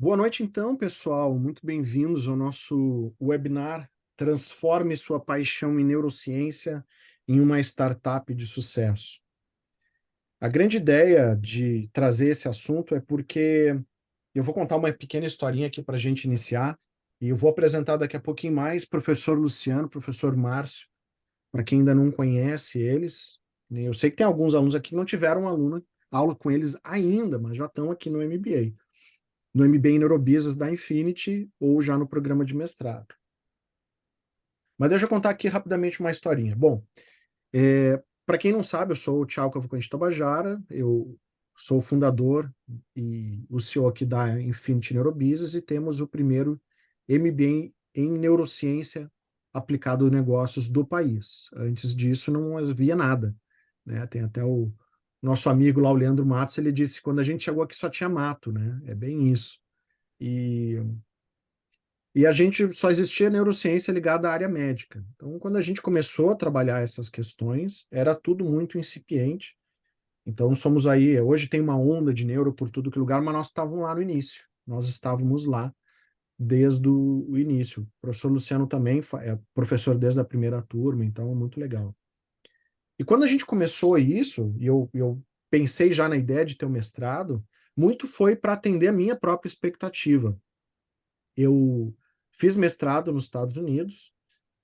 Boa noite, então, pessoal. Muito bem-vindos ao nosso webinar Transforme sua paixão em neurociência em uma startup de sucesso. A grande ideia de trazer esse assunto é porque eu vou contar uma pequena historinha aqui para a gente iniciar e eu vou apresentar daqui a pouquinho mais professor Luciano, professor Márcio, para quem ainda não conhece eles. Né? Eu sei que tem alguns alunos aqui que não tiveram aula com eles ainda, mas já estão aqui no MBA. No MBA em Neurobusiness da Infinity ou já no programa de mestrado. Mas deixa eu contar aqui rapidamente uma historinha. Bom, para quem não sabe, eu sou o Thiago Cavalcante Tabajara, eu sou o fundador e o CEO aqui da Infinity Neurobusiness e temos o primeiro MBA em neurociência aplicado a negócios do país. Antes disso, não havia nada. Né? Tem até o nosso amigo lá, o Leandro Matos, ele disse que quando a gente chegou aqui só tinha mato, né? É bem isso. E a gente só existia neurociência ligada à área médica. Então, quando a gente começou a trabalhar essas questões, era tudo muito incipiente. Então, somos aí, hoje tem uma onda de neuro por tudo que lugar, mas nós estávamos lá no início. Nós estávamos lá desde o início. O professor Luciano também é professor desde a primeira turma, então é muito legal. E quando a gente começou isso, e eu pensei já na ideia de ter um mestrado, muito foi para atender a minha própria expectativa. Eu fiz mestrado nos Estados Unidos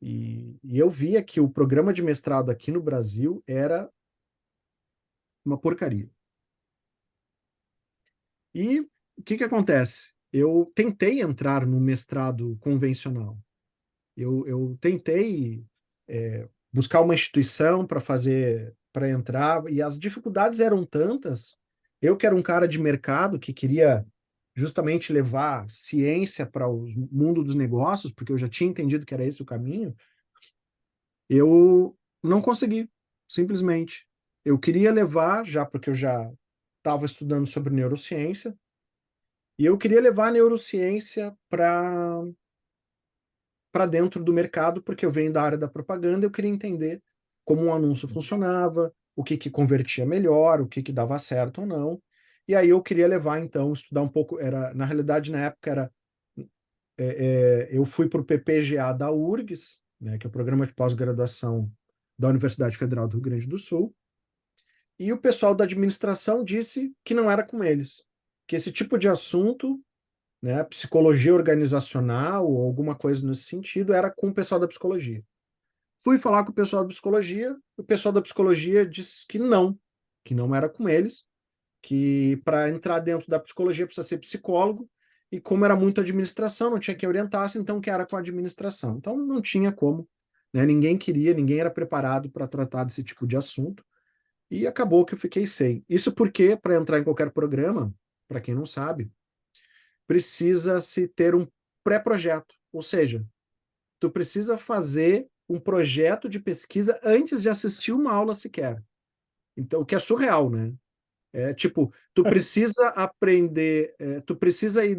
e eu via que o programa de mestrado aqui no Brasil era uma porcaria. E o que acontece? Eu tentei entrar no mestrado convencional. Eu tentei buscar uma instituição para fazer, para entrar, e as dificuldades eram tantas. Eu que era um cara de mercado que queria justamente levar ciência para o mundo dos negócios, porque eu já tinha entendido que era esse o caminho, eu não consegui, simplesmente. Eu queria levar, já porque eu já estava estudando sobre neurociência, e eu queria levar a neurociência para dentro do mercado, porque eu venho da área da propaganda, eu queria entender como um anúncio funcionava, o que convertia melhor, o que dava certo ou não. E aí eu queria levar, então, estudar um pouco, na realidade, na época era, eu fui para o PPGA da URGS, né, que é o Programa de Pós-Graduação da Universidade Federal do Rio Grande do Sul, e o pessoal da administração disse que não era com eles, que esse tipo de assunto, né, psicologia organizacional ou alguma coisa nesse sentido, era com o pessoal da psicologia. Fui falar com o pessoal da psicologia disse que não era com eles, que para entrar dentro da psicologia precisa ser psicólogo, e como era muito administração, não tinha quem orientasse, então que era com a administração. Então não tinha como, né? Ninguém queria, ninguém era preparado para tratar desse tipo de assunto, e acabou que eu fiquei sem. Isso porque, para entrar em qualquer programa, para quem não sabe, precisa se ter um pré-projeto, ou seja, tu precisa fazer um projeto de pesquisa antes de assistir uma aula sequer. Então, o que é surreal, né? É tipo, tu precisa aprender, tu precisa ir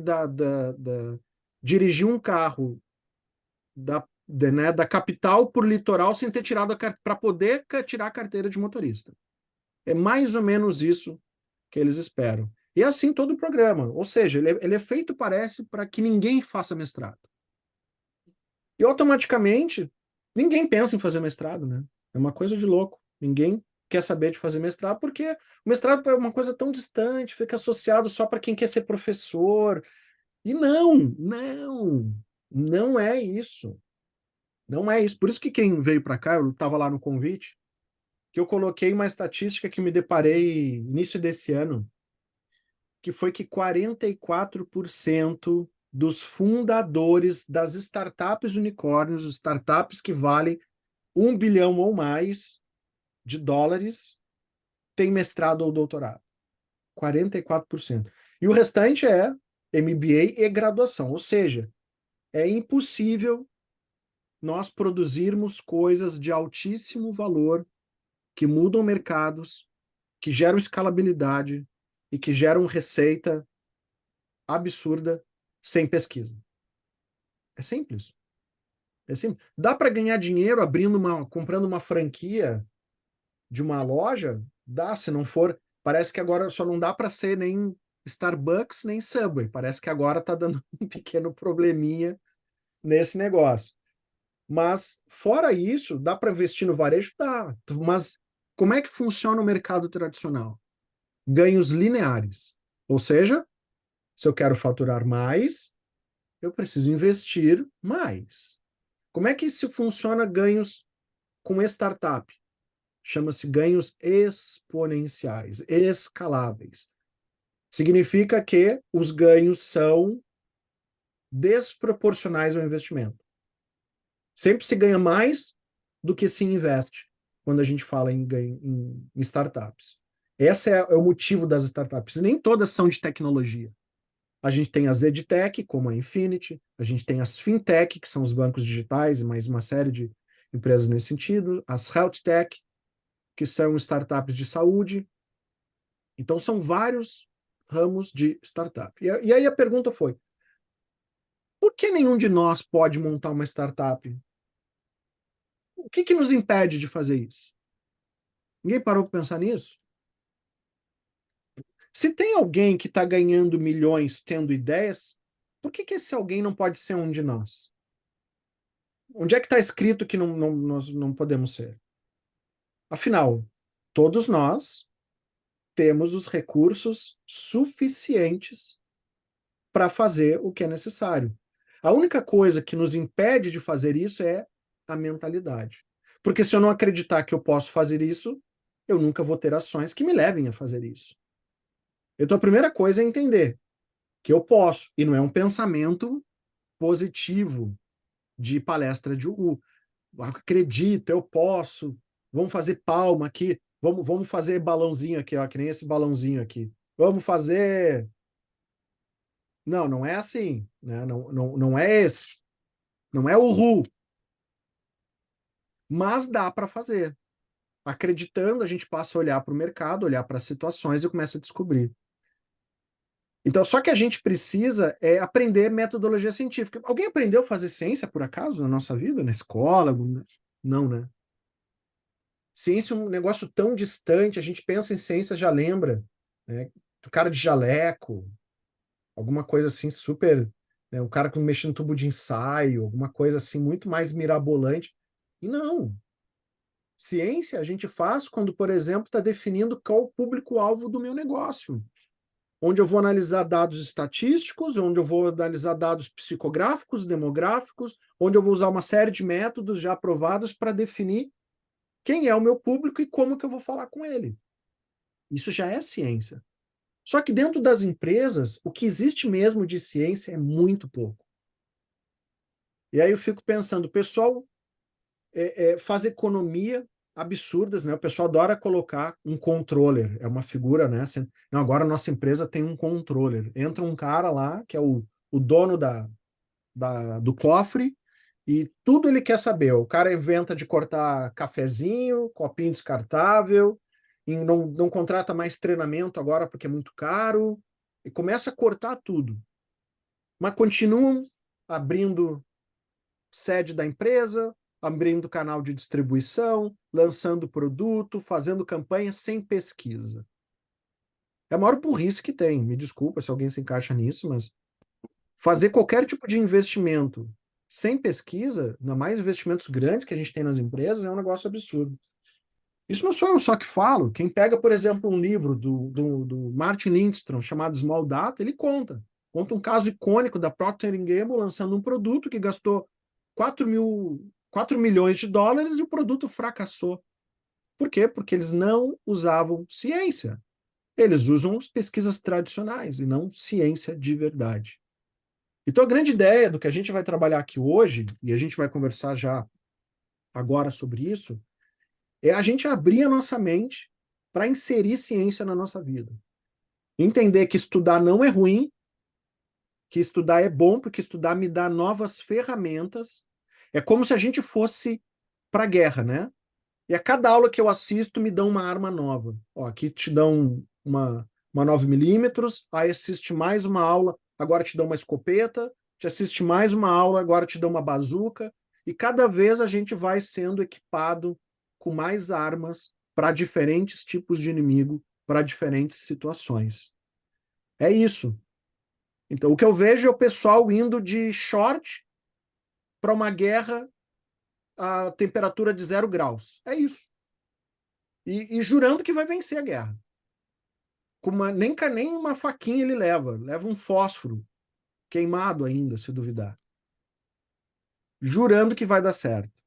dirigir um carro né, da capital por litoral sem ter tirado para poder tirar a carteira de motorista. É mais ou menos isso que eles esperam. E é assim todo o programa. Ou seja, ele é feito, parece, para que ninguém faça mestrado. E automaticamente, ninguém pensa em fazer mestrado, né? É uma coisa de louco. Ninguém quer saber de fazer mestrado, porque o mestrado é uma coisa tão distante, fica associado só para quem quer ser professor. E não é isso. Não é isso. Por isso que quem veio para cá, eu estava lá no convite, que eu coloquei uma estatística que me deparei início desse ano, que foi que 44% dos fundadores das startups unicórnios, startups que valem 1 bilhão ou mais de dólares, têm mestrado ou doutorado. 44%. E o restante é MBA e graduação, ou seja, é impossível nós produzirmos coisas de altíssimo valor que mudam mercados, que geram escalabilidade e que geram receita absurda sem pesquisa. É simples. É simples. Dá para ganhar dinheiro comprando uma franquia de uma loja? Dá, se não for. Parece que agora só não dá para ser nem Starbucks nem Subway. Parece que agora está dando um pequeno probleminha nesse negócio. Mas, fora isso, dá para investir no varejo? Dá. Mas como é que funciona o mercado tradicional? Ganhos lineares. Ou seja, se eu quero faturar mais, eu preciso investir mais. Como é que se funciona ganhos com startup? Chama-se ganhos exponenciais, escaláveis. Significa que os ganhos são desproporcionais ao investimento. Sempre se ganha mais do que se investe quando a gente fala em startups. Esse é o motivo das startups. Nem todas são de tecnologia. A gente tem as EdTech, como a Infinity, a gente tem as FinTech, que são os bancos digitais, e mais uma série de empresas nesse sentido, as HealthTech, que são startups de saúde. Então, são vários ramos de startup. E aí a pergunta foi, por que nenhum de nós pode montar uma startup? O que nos impede de fazer isso? Ninguém parou para pensar nisso? Se tem alguém que está ganhando milhões tendo ideias, por que esse alguém não pode ser um de nós? Onde é que está escrito que nós não podemos ser? Afinal, todos nós temos os recursos suficientes para fazer o que é necessário. A única coisa que nos impede de fazer isso é a mentalidade. Porque se eu não acreditar que eu posso fazer isso, eu nunca vou ter ações que me levem a fazer isso. Então, a primeira coisa é entender que eu posso, e não é um pensamento positivo de palestra de acredita, eu posso, vamos fazer palma aqui, vamos fazer balãozinho aqui, ó, que nem esse balãozinho aqui. Vamos fazer. Não, não é assim, né? Não é esse. Não é o RU. Mas dá para fazer. Acreditando, a gente passa a olhar para o mercado, olhar para as situações e começa a descobrir. Então, só que a gente precisa aprender metodologia científica. Alguém aprendeu a fazer ciência, por acaso, na nossa vida? Na escola? Não, né? Ciência é um negócio tão distante, a gente pensa em ciência, já lembra, né? O cara de jaleco, alguma coisa assim super, né? Um cara que mexe no tubo de ensaio, alguma coisa assim muito mais mirabolante. E não. Ciência a gente faz quando, por exemplo, está definindo qual o público-alvo do meu negócio. Onde eu vou analisar dados estatísticos, onde eu vou analisar dados psicográficos, demográficos, onde eu vou usar uma série de métodos já aprovados para definir quem é o meu público e como que eu vou falar com ele. Isso já é ciência. Só que dentro das empresas, o que existe mesmo de ciência é muito pouco. E aí eu fico pensando, o pessoal faz economia absurdas, né? O pessoal adora colocar um controller, é uma figura, né? Não, agora a nossa empresa tem um controller. Entra um cara lá, que é o dono do cofre, e tudo ele quer saber. O cara inventa de cortar cafezinho, copinho descartável, e não contrata mais treinamento agora porque é muito caro, e começa a cortar tudo. Mas continuam abrindo sede da empresa, abrindo canal de distribuição, lançando produto, fazendo campanha sem pesquisa. É a maior burrice que tem. Me desculpa se alguém se encaixa nisso, mas fazer qualquer tipo de investimento sem pesquisa, ainda mais investimentos grandes que a gente tem nas empresas, é um negócio absurdo. Isso não sou eu só que falo. Quem pega, por exemplo, um livro do Martin Lindstrom chamado Small Data, ele conta um caso icônico da Procter Gamble lançando um produto que gastou 4 milhões de dólares e o produto fracassou. Por quê? Porque eles não usavam ciência. Eles usam as pesquisas tradicionais e não ciência de verdade. Então, a grande ideia do que a gente vai trabalhar aqui hoje, e a gente vai conversar já agora sobre isso, é a gente abrir a nossa mente para inserir ciência na nossa vida. Entender que estudar não é ruim, que estudar é bom, porque estudar me dá novas ferramentas. É como se a gente fosse para a guerra, né? E a cada aula que eu assisto me dão uma arma nova. Ó, aqui te dão uma 9 mm, aí assiste mais uma aula, agora te dão uma escopeta, te assiste mais uma aula, agora te dão uma bazuca, e cada vez a gente vai sendo equipado com mais armas para diferentes tipos de inimigo, para diferentes situações. É isso. Então, o que eu vejo é o pessoal indo de short para uma guerra a temperatura de 0 graus. É isso. E jurando que vai vencer a guerra. Nem uma faquinha ele leva um fósforo queimado ainda, se duvidar. Jurando que vai dar certo.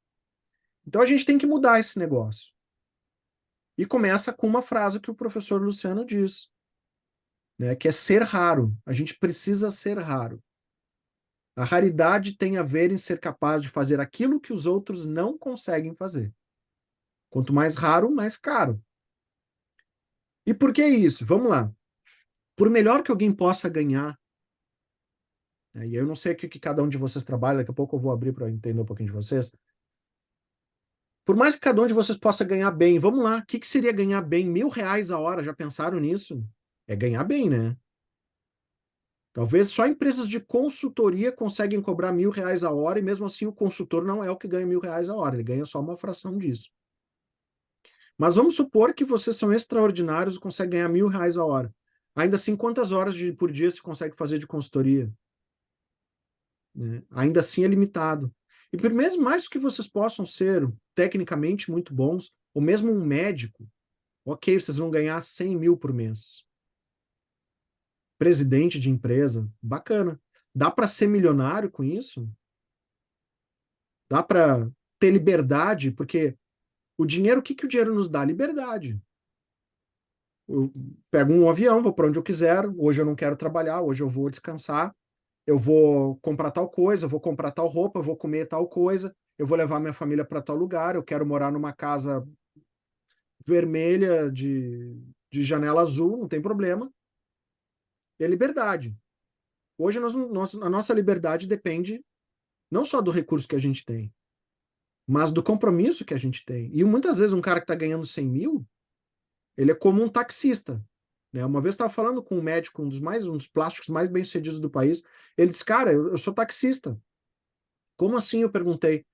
Então a gente tem que mudar esse negócio. E começa com uma frase que o professor Luciano diz, né, que é ser raro. A gente precisa ser raro. A raridade tem a ver em ser capaz de fazer aquilo que os outros não conseguem fazer. Quanto mais raro, mais caro. E por que isso? Vamos lá. Por melhor que alguém possa ganhar, né, e eu não sei o que cada um de vocês trabalha, daqui a pouco eu vou abrir para entender um pouquinho de vocês. Por mais que cada um de vocês possa ganhar bem, vamos lá, o que seria ganhar bem? R$ 1.000 a hora, já pensaram nisso? É ganhar bem, né? Talvez só empresas de consultoria conseguem cobrar R$ 1.000 a hora e mesmo assim o consultor não é o que ganha R$ 1.000 a hora, ele ganha só uma fração disso. Mas vamos supor que vocês são extraordinários e conseguem ganhar R$ 1.000 a hora. Ainda assim, quantas horas por dia se consegue fazer de consultoria? Né? Ainda assim é limitado. E por mesmo mais que vocês possam ser tecnicamente muito bons, ou mesmo um médico, ok, vocês vão ganhar 100 mil por mês. Presidente de empresa, bacana. Dá para ser milionário com isso? Dá para ter liberdade? Porque o dinheiro, o que o dinheiro nos dá? Liberdade. Eu pego um avião, vou para onde eu quiser. Hoje eu não quero trabalhar, hoje eu vou descansar. Eu vou comprar tal coisa, eu vou comprar tal roupa, eu vou comer tal coisa, eu vou levar minha família para tal lugar. Eu quero morar numa casa vermelha de janela azul, não tem problema. É liberdade. Hoje a nossa liberdade depende não só do recurso que a gente tem, mas do compromisso que a gente tem. E muitas vezes um cara que está ganhando 100 mil, ele é como um taxista. Né? Uma vez eu estava falando com um médico, um dos plásticos mais bem-sucedidos do país, ele disse, cara, eu sou taxista. Como assim? Eu perguntei.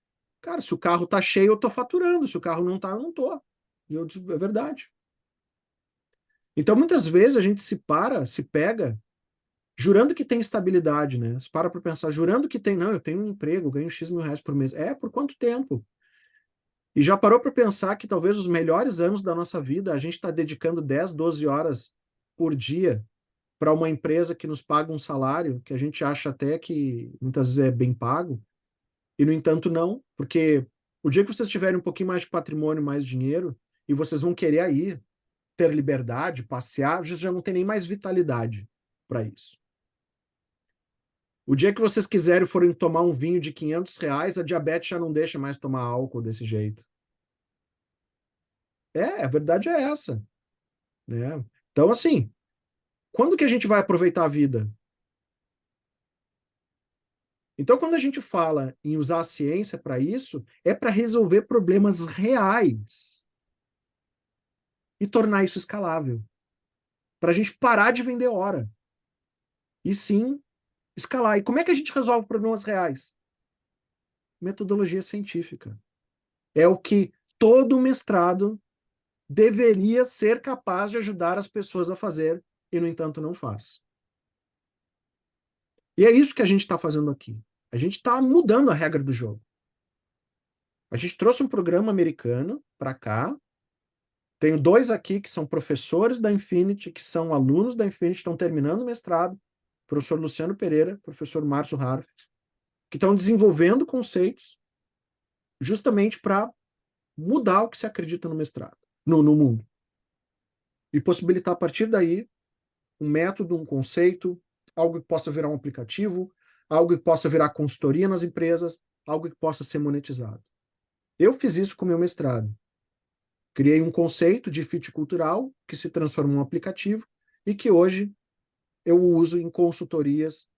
Cara, se o carro tá cheio, eu tô faturando. Se o carro não tá, eu não tô. E eu disse, é verdade. Então, muitas vezes a gente se pega, jurando que tem estabilidade, né? Se para pensar, jurando que tem, não, eu tenho um emprego, ganho X mil reais por mês. É, por quanto tempo? E já parou para pensar que talvez os melhores anos da nossa vida a gente está dedicando 10, 12 horas por dia para uma empresa que nos paga um salário que a gente acha até que muitas vezes é bem pago, e no entanto não, porque o dia que vocês tiverem um pouquinho mais de patrimônio, mais dinheiro, e vocês vão querer aí ter liberdade, passear, vocês já não tem nem mais vitalidade para isso. O dia que vocês quiserem forem tomar um vinho de R$ 500, a diabetes já não deixa mais tomar álcool desse jeito. A verdade é essa, né? Então, assim, quando que a gente vai aproveitar a vida? Então, quando a gente fala em usar a ciência para isso, é para resolver problemas reais e tornar isso escalável. Para a gente parar de vender hora. E sim, escalar. E como é que a gente resolve problemas reais? Metodologia científica. É o que todo mestrado deveria ser capaz de ajudar as pessoas a fazer e, no entanto, não faz. E é isso que a gente está fazendo aqui. A gente está mudando a regra do jogo. A gente trouxe um programa americano para cá. Tenho dois aqui que são professores da Infinity, que são alunos da Infinity, estão terminando o mestrado. Professor Luciano Pereira, professor Márcio Harf, que estão desenvolvendo conceitos justamente para mudar o que se acredita no mestrado, no mundo. E possibilitar, a partir daí, um método, um conceito, algo que possa virar um aplicativo, algo que possa virar consultoria nas empresas, algo que possa ser monetizado. Eu fiz isso com o meu mestrado. Criei um conceito de fit cultural que se transforma em um aplicativo e que hoje eu uso em consultorias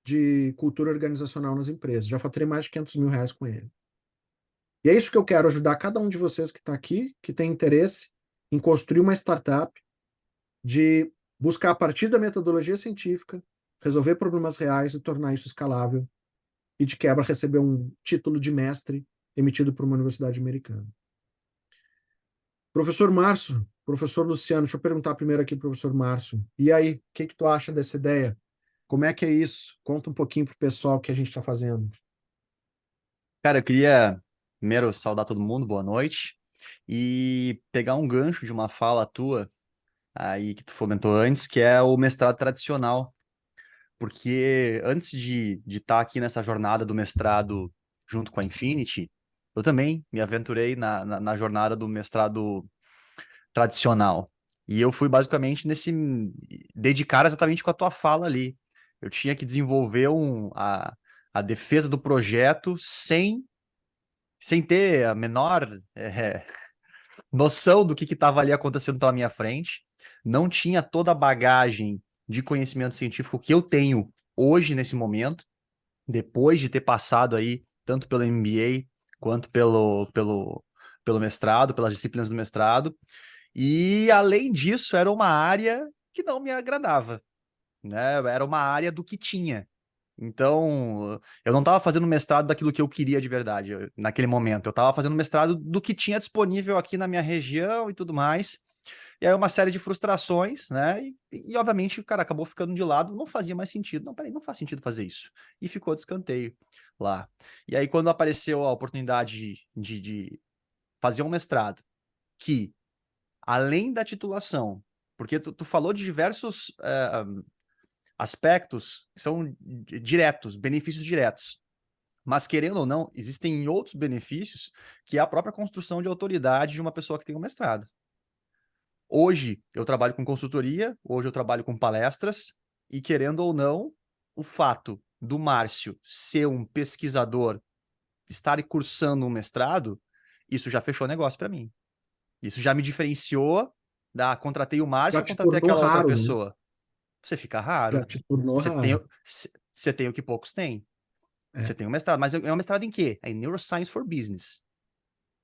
de cultura organizacional nas empresas. Já faturei mais de R$ 500 mil com ele. E é isso que eu quero ajudar cada um de vocês que está aqui, que tem interesse em construir uma startup, de buscar a partir da metodologia científica, resolver problemas reais e tornar isso escalável, e de quebra receber um título de mestre emitido por uma universidade americana. Professor Márcio, Professor Luciano, deixa eu perguntar primeiro aqui, professor Márcio. E aí, o que que tu acha dessa ideia? Como é que é isso? Conta um pouquinho pro pessoal o que a gente está fazendo. Cara, eu queria primeiro saudar todo mundo, boa noite, e pegar um gancho de uma fala tua aí que tu fomentou antes, que é o mestrado tradicional. Porque antes de estar aqui nessa jornada do mestrado junto com a Infinity, eu também me aventurei na jornada do mestrado tradicional. E eu fui basicamente dedicar exatamente com a tua fala ali. Eu tinha que desenvolver a defesa do projeto sem ter a menor noção do que estava ali acontecendo pela minha frente. Não tinha toda a bagagem de conhecimento científico que eu tenho hoje, nesse momento, depois de ter passado aí, tanto pelo MBA quanto pelo mestrado, pelas disciplinas do mestrado. E, além disso, era uma área que não me agradava, né? Era uma área do que tinha. Então, eu não estava fazendo mestrado daquilo que eu queria de verdade naquele momento. Eu estava fazendo mestrado do que tinha disponível aqui na minha região e tudo mais. E aí uma série de frustrações, né? Obviamente, o cara acabou ficando de lado, não fazia mais sentido. Não, peraí, não faz sentido fazer isso. E ficou de escanteio lá. E aí, quando apareceu a oportunidade de fazer um mestrado, que, além da titulação, porque tu falou de diversos aspectos que são diretos, benefícios diretos. Mas, querendo ou não, existem outros benefícios que é a própria construção de autoridade de uma pessoa que tem um mestrado. Hoje eu trabalho com consultoria, hoje eu trabalho com palestras, e querendo ou não, o fato do Márcio ser um pesquisador, estar cursando um mestrado, isso já fechou negócio para mim. Isso já me diferenciou da contratei o Já Márcio, te contratei tornou aquela outra raro, né? pessoa. Você fica Já raro. te tornou Você tem, raro. você tem o que poucos têm. Você É. tem um mestrado, mas é um mestrado em quê? É em Neuroscience for Business.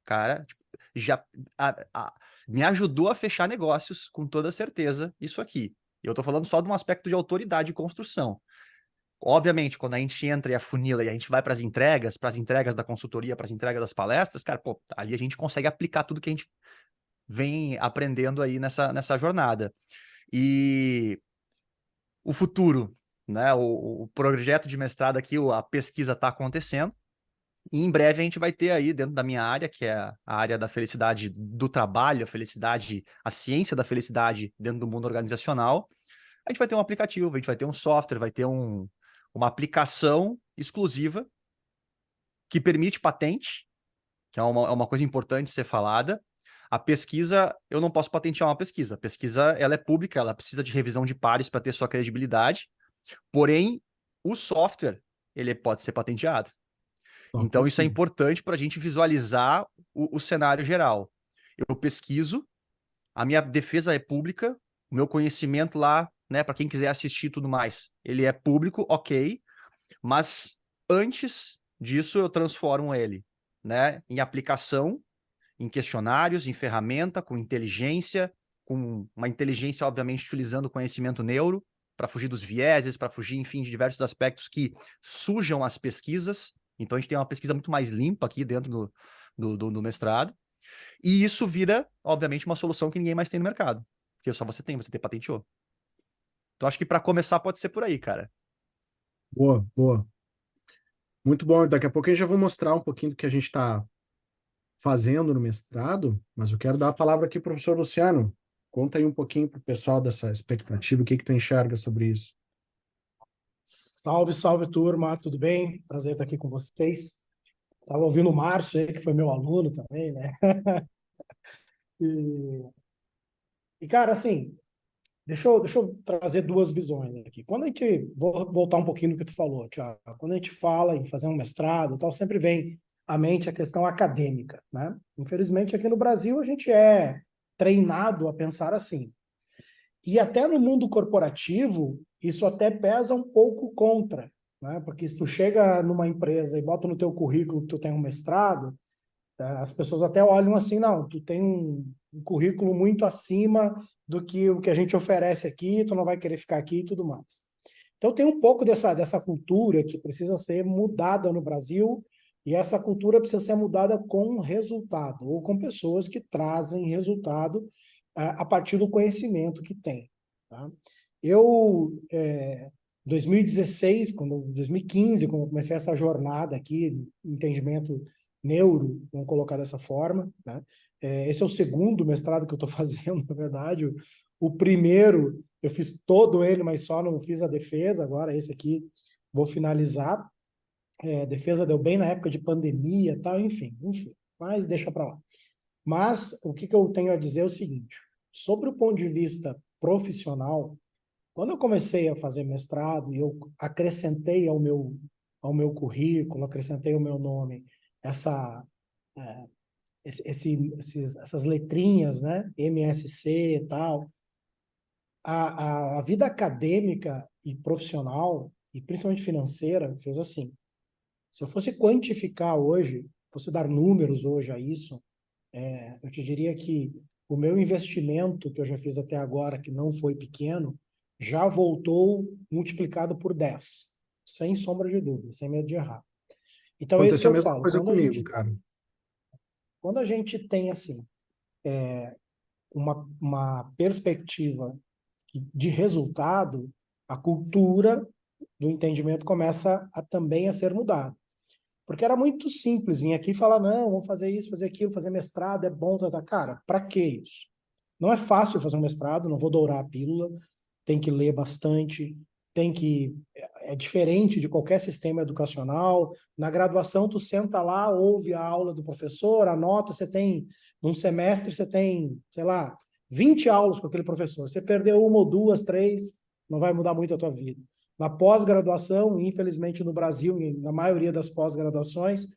Cara, tipo, já a- a- me ajudou a fechar negócios com toda certeza isso aqui. Eu tô falando só de um aspecto de autoridade e construção. Obviamente, quando a gente entra e afunila e a gente vai para as entregas da consultoria, para as entregas das palestras, cara, pô, ali a gente consegue aplicar tudo que a gente vem aprendendo aí nessa jornada. E o futuro, né? O projeto de mestrado aqui, a pesquisa está acontecendo. E em breve a gente vai ter aí, dentro da minha área, que é a área da felicidade do trabalho, a felicidade, a ciência da felicidade dentro do mundo organizacional, a gente vai ter um aplicativo, a gente vai ter um software, vai ter uma aplicação exclusiva que permite patente, que é uma coisa importante ser falada. A pesquisa, eu não posso patentear uma pesquisa. A pesquisa, ela é pública, ela precisa de revisão de pares para ter sua credibilidade. Porém, o software, ele pode ser patenteado. Então, Software isso é sim. importante para a gente visualizar o cenário geral. Eu pesquiso, a minha defesa é pública, o meu conhecimento lá, né, para quem quiser assistir e tudo mais, ele é público, ok, mas antes disso eu transformo ele, né, em aplicação, em questionários, em ferramenta, com inteligência, com uma inteligência, obviamente, utilizando o conhecimento neuro, para fugir dos vieses, para fugir, enfim, de diversos aspectos que sujam as pesquisas. Então, a gente tem uma pesquisa muito mais limpa aqui dentro do mestrado. E isso vira, obviamente, uma solução que ninguém mais tem no mercado. Que só você patenteou. Então, acho que para começar pode ser por aí, cara. Boa, boa. Muito bom. Daqui a pouco eu já vou mostrar um pouquinho do que a gente está fazendo no mestrado, mas eu quero dar a palavra aqui para o professor Luciano. Conta aí um pouquinho para o pessoal dessa expectativa, o que que tu enxerga sobre isso. Salve, salve, turma, tudo bem? Prazer estar aqui com vocês. Estava ouvindo o Márcio aí, que foi meu aluno também, né? E, cara, assim, deixa eu trazer duas visões aqui. Quando a gente, vou voltar um pouquinho no que tu falou, Thiago, quando a gente fala em fazer um mestrado e tal, sempre vem à mente a questão acadêmica, né? Infelizmente, aqui no Brasil, a gente é treinado a pensar assim. E até no mundo corporativo, isso até pesa um pouco contra, né? Porque se tu chega numa empresa e bota no teu currículo que tu tem um mestrado, as pessoas até olham assim, não, tu tem um currículo muito acima do que o que a gente oferece aqui, tu não vai querer ficar aqui e tudo mais. Então tem um pouco dessa cultura que precisa ser mudada no Brasil, e essa cultura precisa ser mudada com resultado, ou com pessoas que trazem resultado a partir do conhecimento que tem. Tá? Eu, 2015, quando eu comecei essa jornada aqui, entendimento neuro, vamos colocar dessa forma, né? Esse é o segundo mestrado que eu estou fazendo, na verdade. O primeiro, eu fiz todo ele, mas só não fiz a defesa. Agora, esse aqui, vou finalizar. Defesa deu bem na época de pandemia e tal, enfim, mas deixa para lá. Mas o que eu tenho a dizer é o seguinte, sobre o ponto de vista profissional, quando eu comecei a fazer mestrado e eu acrescentei ao meu currículo, acrescentei ao meu nome essas letrinhas, né, MSc e tal, a vida acadêmica e profissional, e principalmente financeira, fez assim. Se eu fosse quantificar hoje, fosse dar números hoje a isso, eu te diria que o meu investimento que eu já fiz até agora, que não foi pequeno, já voltou multiplicado por 10, sem sombra de dúvida, sem medo de errar. Então é isso que Aconteceu a eu mesma falo. coisa comigo, cara. Quando a gente tem assim uma perspectiva de resultado, a cultura do entendimento começa também a ser mudada. Porque era muito simples vir aqui e falar, não, vamos fazer isso, fazer aquilo, fazer mestrado, é bom, tá. Cara, para que isso? Não é fácil fazer um mestrado, não vou dourar a pílula, tem que ler bastante, tem que... É diferente de qualquer sistema educacional. Na graduação, tu senta lá, ouve a aula do professor, anota, num semestre, você tem, sei lá, 20 aulas com aquele professor. Você perdeu uma ou duas, três, não vai mudar muito a tua vida. Na pós-graduação, infelizmente no Brasil, na maioria das pós-graduações,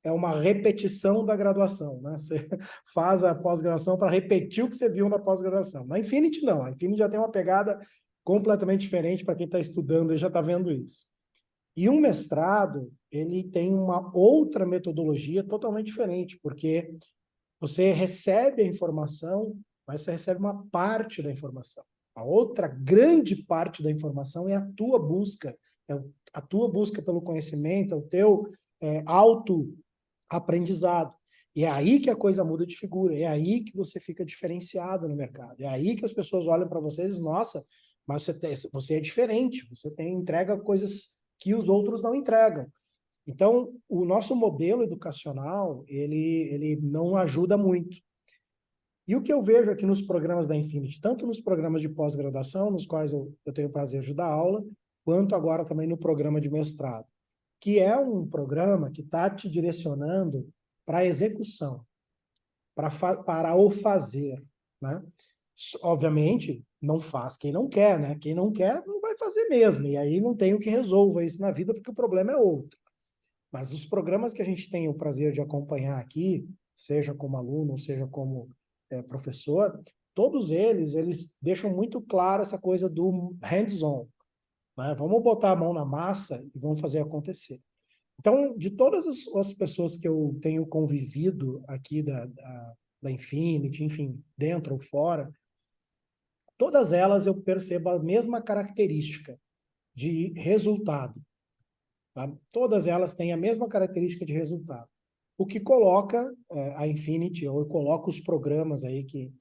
é uma repetição da graduação, né? Você faz a pós-graduação para repetir o que você viu na pós-graduação. Na Infinity, não. A Infinity já tem uma pegada completamente diferente para quem está estudando e já está vendo isso. E um mestrado, ele tem uma outra metodologia totalmente diferente, porque você recebe a informação, mas você recebe uma parte da informação. A outra grande parte da informação é a tua busca, a tua busca pelo conhecimento, é o teu autoaprendizado. E é aí que a coisa muda de figura, é aí que você fica diferenciado no mercado, é aí que as pessoas olham para você e dizem, nossa, mas você é diferente, você entrega coisas que os outros não entregam. Então, o nosso modelo educacional, ele não ajuda muito. E o que eu vejo aqui nos programas da Infinity, tanto nos programas de pós-graduação, nos quais eu tenho o prazer de dar aula, quanto agora também no programa de mestrado, que é um programa que está te direcionando para a execução, para o fazer, né? Obviamente, não faz quem não quer, né? Quem não quer, não vai fazer mesmo. E aí não tem o que resolva isso na vida, porque o problema é outro. Mas os programas que a gente tem o prazer de acompanhar aqui, seja como aluno, seja como professor, todos eles deixam muito claro essa coisa do hands-on, né? Vamos botar a mão na massa e vamos fazer acontecer. Então, de todas as pessoas que eu tenho convivido aqui da Infinity, enfim, dentro ou fora, todas elas eu percebo a mesma característica de resultado. Tá? Todas elas têm a mesma característica de resultado. O que coloca a Infinity, ou coloca os programas aí que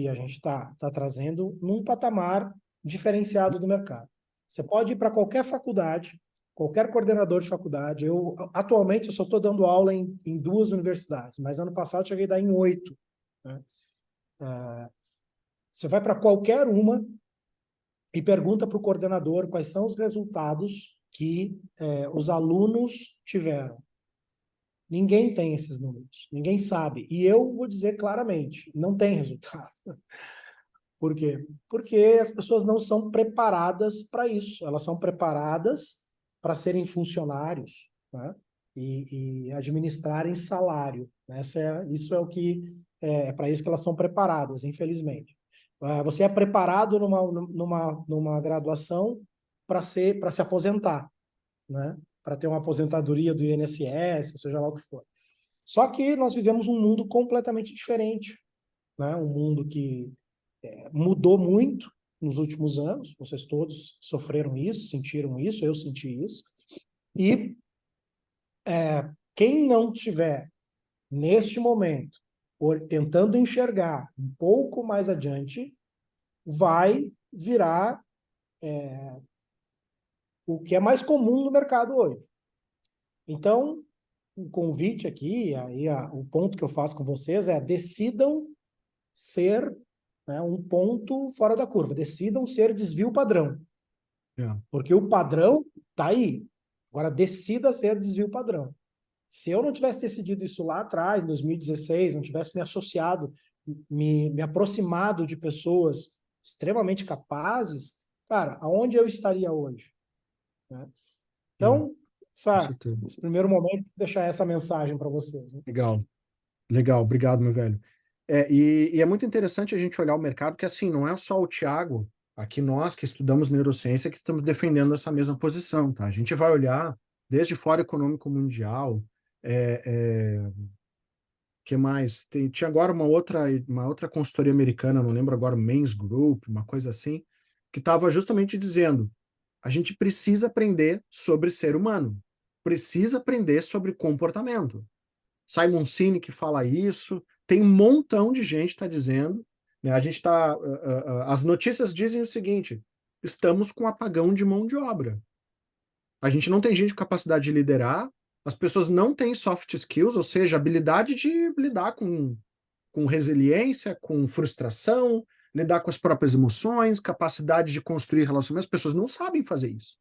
a gente está trazendo num patamar diferenciado do mercado. Você pode ir para qualquer faculdade, qualquer coordenador de faculdade. Atualmente, eu só estou dando aula em 2 universidades, mas ano passado eu cheguei a dar em 8. Né? Você vai para qualquer uma e pergunta para o coordenador quais são os resultados que os alunos tiveram. Ninguém tem esses números, ninguém sabe. E eu vou dizer claramente, não tem resultado. Por quê? Porque as pessoas não são preparadas para isso. Elas são preparadas para serem funcionários, né? E administrarem salário. Isso é o que é para isso que elas são preparadas, infelizmente. Você é preparado numa graduação para se aposentar, né? Para ter uma aposentadoria do INSS, seja lá o que for. Só que nós vivemos um mundo completamente diferente, né? Um mundo que mudou muito nos últimos anos, vocês todos sofreram isso, sentiram isso, eu senti isso, e quem não tiver, neste momento, tentando enxergar um pouco mais adiante, vai virar o que é mais comum no mercado hoje. Então, o convite aqui, o ponto que eu faço com vocês é decidam ser, né, um ponto fora da curva, decidam ser desvio padrão. Porque o padrão está aí. Agora, decida ser desvio padrão. Se eu não tivesse decidido isso lá atrás, em 2016, não tivesse me associado, me aproximado de pessoas extremamente capazes, cara, aonde eu estaria hoje? Né? Então, sabe, nesse primeiro momento, deixar essa mensagem para vocês. Né? Legal, legal, obrigado, meu velho. E é muito interessante a gente olhar o mercado, que assim, não é só o Thiago, aqui nós que estudamos neurociência, que estamos defendendo essa mesma posição, tá? A gente vai olhar desde Fórum Econômico Mundial, que mais? Tinha agora uma outra consultoria americana, não lembro agora, Men's Group, uma coisa assim, que estava justamente dizendo: a gente precisa aprender sobre ser humano, precisa aprender sobre comportamento. Simon Sinek fala isso, tem um montão de gente que está dizendo, né? A gente está, as notícias dizem o seguinte: estamos com apagão de mão de obra. A gente não tem gente com capacidade de liderar, as pessoas não têm soft skills, ou seja, habilidade de lidar com resiliência, com frustração, lidar com as próprias emoções, capacidade de construir relacionamentos. As pessoas não sabem fazer isso.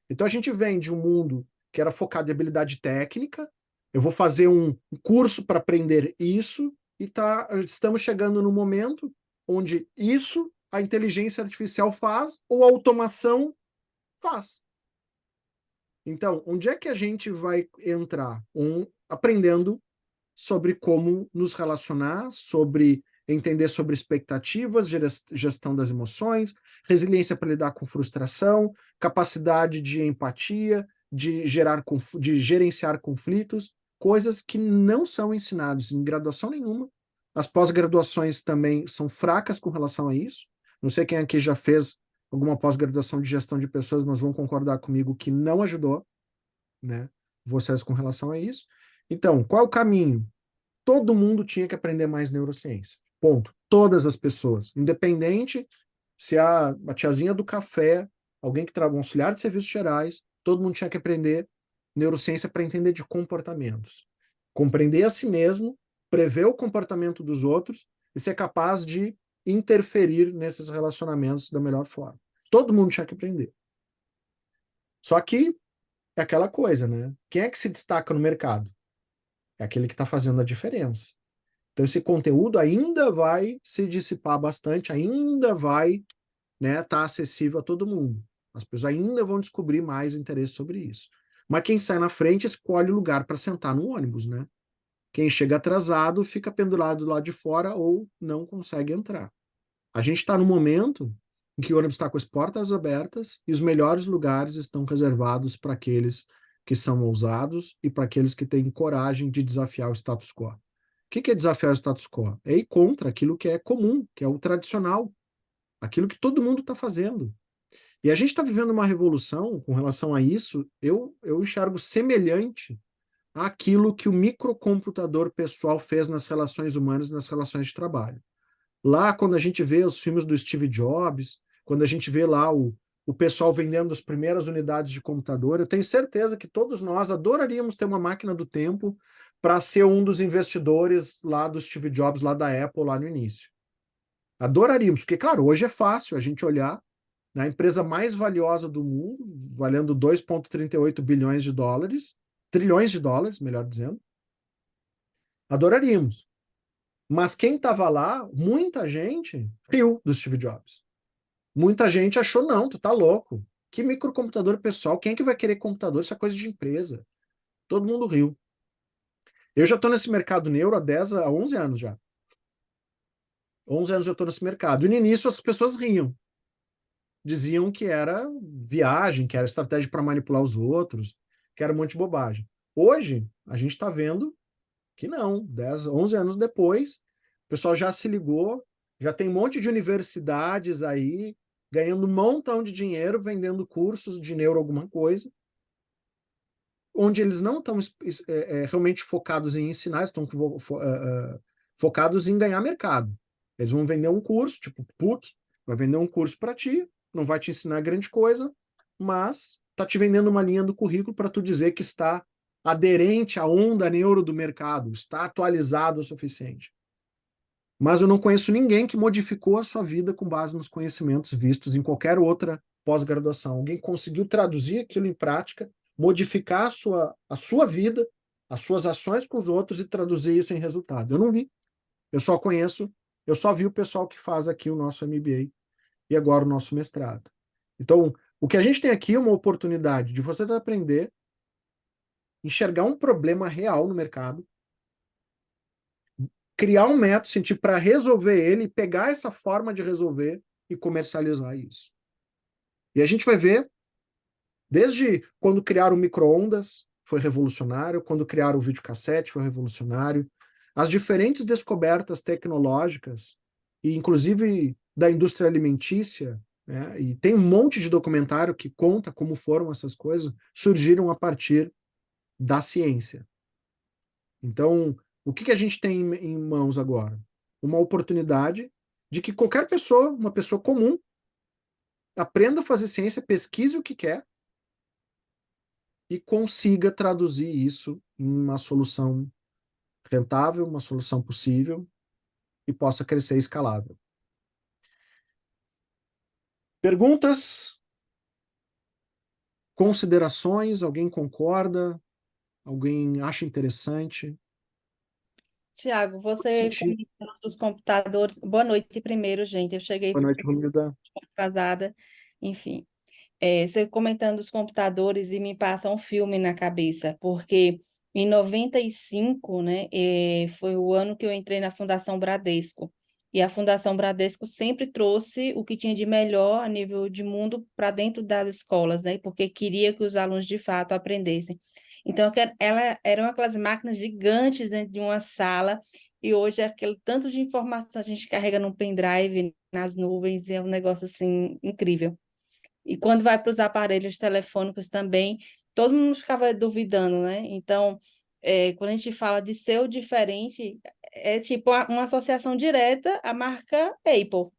Então a gente vem de um mundo que era focado em habilidade técnica. Eu vou fazer um curso para aprender isso, e estamos chegando no momento onde isso a inteligência artificial faz ou a automação faz. Então, onde é que a gente vai entrar? Aprendendo sobre como nos relacionar, sobre entender sobre expectativas, gestão das emoções, resiliência para lidar com frustração, capacidade de empatia, de gerenciar conflitos, coisas que não são ensinadas em graduação nenhuma. As pós-graduações também são fracas com relação a isso. Não sei quem aqui já fez alguma pós-graduação de gestão de pessoas, mas vão concordar comigo que não ajudou, né, vocês com relação a isso. Então, qual é o caminho? Todo mundo tinha que aprender mais neurociência. Ponto. Todas as pessoas. Independente se a tiazinha do café, alguém que trabalha, um auxiliar de serviços gerais, todo mundo tinha que aprender neurociência para entender de comportamentos. Compreender a si mesmo, prever o comportamento dos outros e ser capaz de interferir nesses relacionamentos da melhor forma. Todo mundo tinha que aprender. Só que é aquela coisa, né? Quem é que se destaca no mercado? É aquele que está fazendo a diferença. Então, esse conteúdo ainda vai se dissipar bastante, ainda vai, né, estar acessível a todo mundo. As pessoas ainda vão descobrir mais interesse sobre isso. Mas quem sai na frente escolhe o lugar para sentar no ônibus, né? Quem chega atrasado fica pendurado lá de fora ou não consegue entrar. A gente está no momento em que o ônibus está com as portas abertas e os melhores lugares estão reservados para aqueles que são ousados e para aqueles que têm coragem de desafiar o status quo. O que é desafiar o status quo? É ir contra aquilo que é comum, que é o tradicional, aquilo que todo mundo está fazendo. E a gente está vivendo uma revolução com relação a isso, eu enxergo semelhante àquilo que o microcomputador pessoal fez nas relações humanas, nas relações de trabalho. Lá, quando a gente vê os filmes do Steve Jobs, quando a gente vê lá o pessoal vendendo as primeiras unidades de computador, eu tenho certeza que todos nós adoraríamos ter uma máquina do tempo para ser um dos investidores lá do Steve Jobs, lá da Apple, lá no início. Adoraríamos, porque, claro, hoje é fácil a gente olhar na empresa mais valiosa do mundo, valendo 2,38 bilhões de dólares, trilhões de dólares, melhor dizendo. Adoraríamos. Mas quem estava lá, muita gente riu do Steve Jobs. Muita gente achou, não, tu tá louco. Que microcomputador pessoal? Quem é que vai querer computador? Isso é coisa de empresa. Todo mundo riu. Eu já estou nesse mercado neuro há 11 anos já. 11 anos eu estou nesse mercado. E no início as pessoas riam. Diziam que era viagem, que era estratégia para manipular os outros, que era um monte de bobagem. Hoje, a gente está vendo que não. 11 anos depois, o pessoal já se ligou, já tem um monte de universidades aí, ganhando um montão de dinheiro, vendendo cursos de neuro alguma coisa, onde eles não estão realmente focados em ensinar, estão focados em ganhar mercado. Eles vão vender um curso, tipo PUC, vai vender um curso para ti, não vai te ensinar grande coisa, mas está te vendendo uma linha do currículo para tu dizer que está aderente à onda neuro do mercado, está atualizado o suficiente. Mas eu não conheço ninguém que modificou a sua vida com base nos conhecimentos vistos em qualquer outra pós-graduação. Alguém conseguiu traduzir aquilo em prática, modificar a sua vida, as suas ações com os outros e traduzir isso em resultado. Eu não vi. Eu só conheço, eu só vi o pessoal que faz aqui o nosso MBA e agora o nosso mestrado. Então, o que a gente tem aqui é uma oportunidade de você aprender, enxergar um problema real no mercado, criar um método científico para resolver ele, pegar essa forma de resolver e comercializar isso. E a gente vai ver, desde quando criaram o micro-ondas, foi revolucionário, quando criaram o videocassete, foi revolucionário, as diferentes descobertas tecnológicas, e inclusive da indústria alimentícia, né, e tem um monte de documentário que conta como foram essas coisas, surgiram a partir da ciência. Então, o que a gente tem em mãos agora? Uma oportunidade de que qualquer pessoa, uma pessoa comum, aprenda a fazer ciência, pesquise o que quer e consiga traduzir isso em uma solução rentável, uma solução possível e possa crescer escalável. Perguntas? Considerações? Alguém concorda? Alguém acha interessante? Tiago, Pode você sentir. comentando dos computadores. Boa noite primeiro, gente. Eu cheguei Boa noite, Romilda. atrasada, enfim. Você comentando dos computadores e me passa um filme na cabeça, porque em 95, né, foi o ano que eu entrei na Fundação Bradesco. E a Fundação Bradesco sempre trouxe o que tinha de melhor a nível de mundo para dentro das escolas, né, porque queria que os alunos de fato aprendessem. Então, ela eram aquelas máquinas gigantes dentro de uma sala, e hoje é aquele tanto de informação a gente carrega num pendrive, nas nuvens, e é um negócio assim incrível. E quando vai para os aparelhos telefônicos também, todo mundo ficava duvidando, né? Então, quando a gente fala de ser o diferente, é tipo uma associação direta à marca Apple,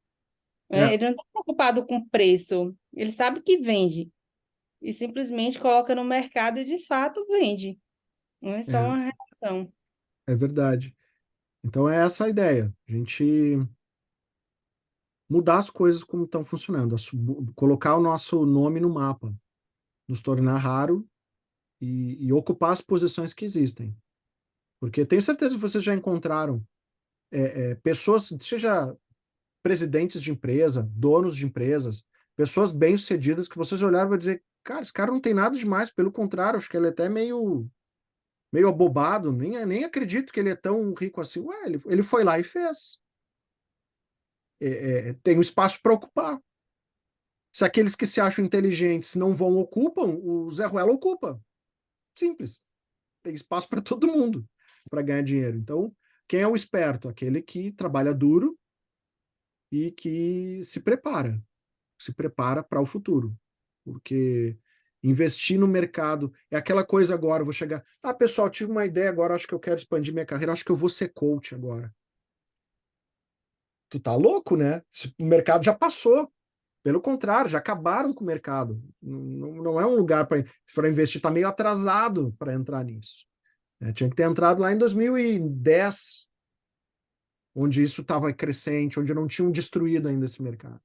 né? É, Ele não está preocupado com preço, ele sabe que vende, e simplesmente coloca no mercado e de fato vende. Não é só é, uma reação. é verdade. Então é essa a ideia. A gente mudar as coisas como estão funcionando, colocar o nosso nome no mapa, nos tornar raro e ocupar as posições que existem. Porque tenho certeza que vocês já encontraram pessoas, seja presidentes de empresa, donos de empresas, pessoas bem-sucedidas que vocês olharam e vão dizer, cara, esse cara não tem nada demais, pelo contrário, acho que ele é até meio abobado, nem acredito que ele é tão rico assim. Ué, ele foi lá e fez. Tem um espaço para ocupar. Se aqueles que se acham inteligentes não vão ocupam, o Zé Ruela ocupa. Simples. Tem espaço para todo mundo para ganhar dinheiro. Então, quem é o esperto? Aquele que trabalha duro e que se prepara para o futuro. Porque investir no mercado é aquela coisa agora, eu vou chegar, pessoal, tive uma ideia agora, acho que eu quero expandir minha carreira, acho que eu vou ser coach agora. Tu tá louco, né? O mercado já passou. Pelo contrário, já acabaram com o mercado. Não é um lugar para investir, está meio atrasado para entrar nisso. Tinha que ter entrado lá em 2010, onde isso estava crescente, onde não tinham destruído ainda esse mercado.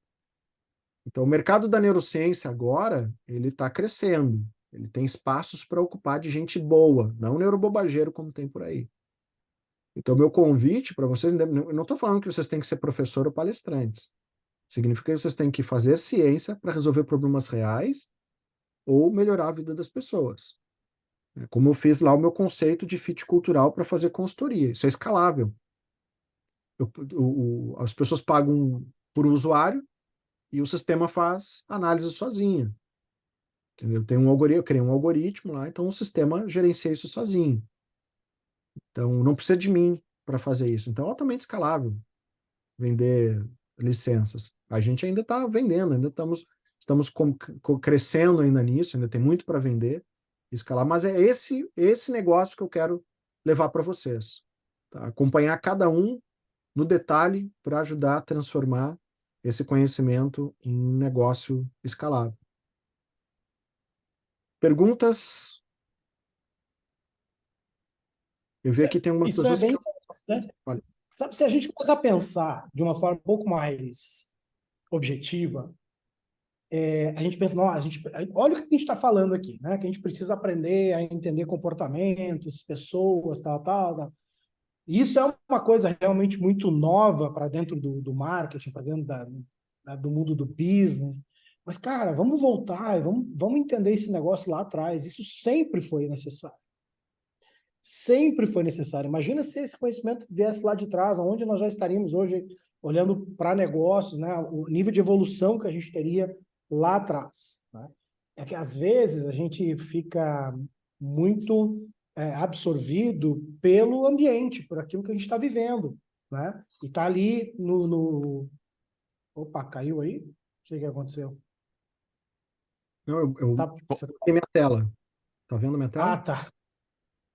Então, o mercado da neurociência agora, ele está crescendo. Ele tem espaços para ocupar de gente boa, não neurobobageiro como tem por aí. Então, meu convite para vocês, eu não estou falando que vocês têm que ser professor ou palestrantes. Significa que vocês têm que fazer ciência para resolver problemas reais ou melhorar a vida das pessoas. Como eu fiz lá o meu conceito de fit cultural para fazer consultoria. Isso é escalável. As pessoas pagam por usuário e o sistema faz análise sozinha. Entendeu? Eu criei um algoritmo lá, então o sistema gerencia isso sozinho. Então não precisa de mim para fazer isso. Então é altamente escalável vender licenças. A gente ainda está vendendo, ainda estamos crescendo ainda nisso, ainda tem muito para vender, escalar, mas é esse negócio que eu quero levar para vocês. tá? Acompanhar cada um no detalhe para ajudar a transformar esse conhecimento em um negócio escalável. Perguntas? Eu vi aqui tem algumas Isso é pessoas bem que... interessante. Olha, Sabe, se a gente começar a pensar de uma forma um pouco mais objetiva, a gente pensa, não, olha o que a gente está falando aqui, né? Que a gente precisa aprender a entender comportamentos, pessoas, tal, tal, tal. E isso é uma coisa realmente muito nova para dentro do marketing, para dentro do mundo do business. Mas, cara, vamos voltar e vamos entender esse negócio lá atrás. Isso sempre foi necessário. Sempre foi necessário. Imagina se esse conhecimento viesse lá de trás, onde nós já estaríamos hoje olhando para negócios, né? O nível de evolução que a gente teria lá atrás, né? É que às vezes a gente fica muito absorvido pelo ambiente, por aquilo que a gente está vivendo, né? E está ali Opa, caiu aí? Não sei o que aconteceu. não, eu Tá... coloquei minha tela. Tá vendo minha Ah, tela? tá.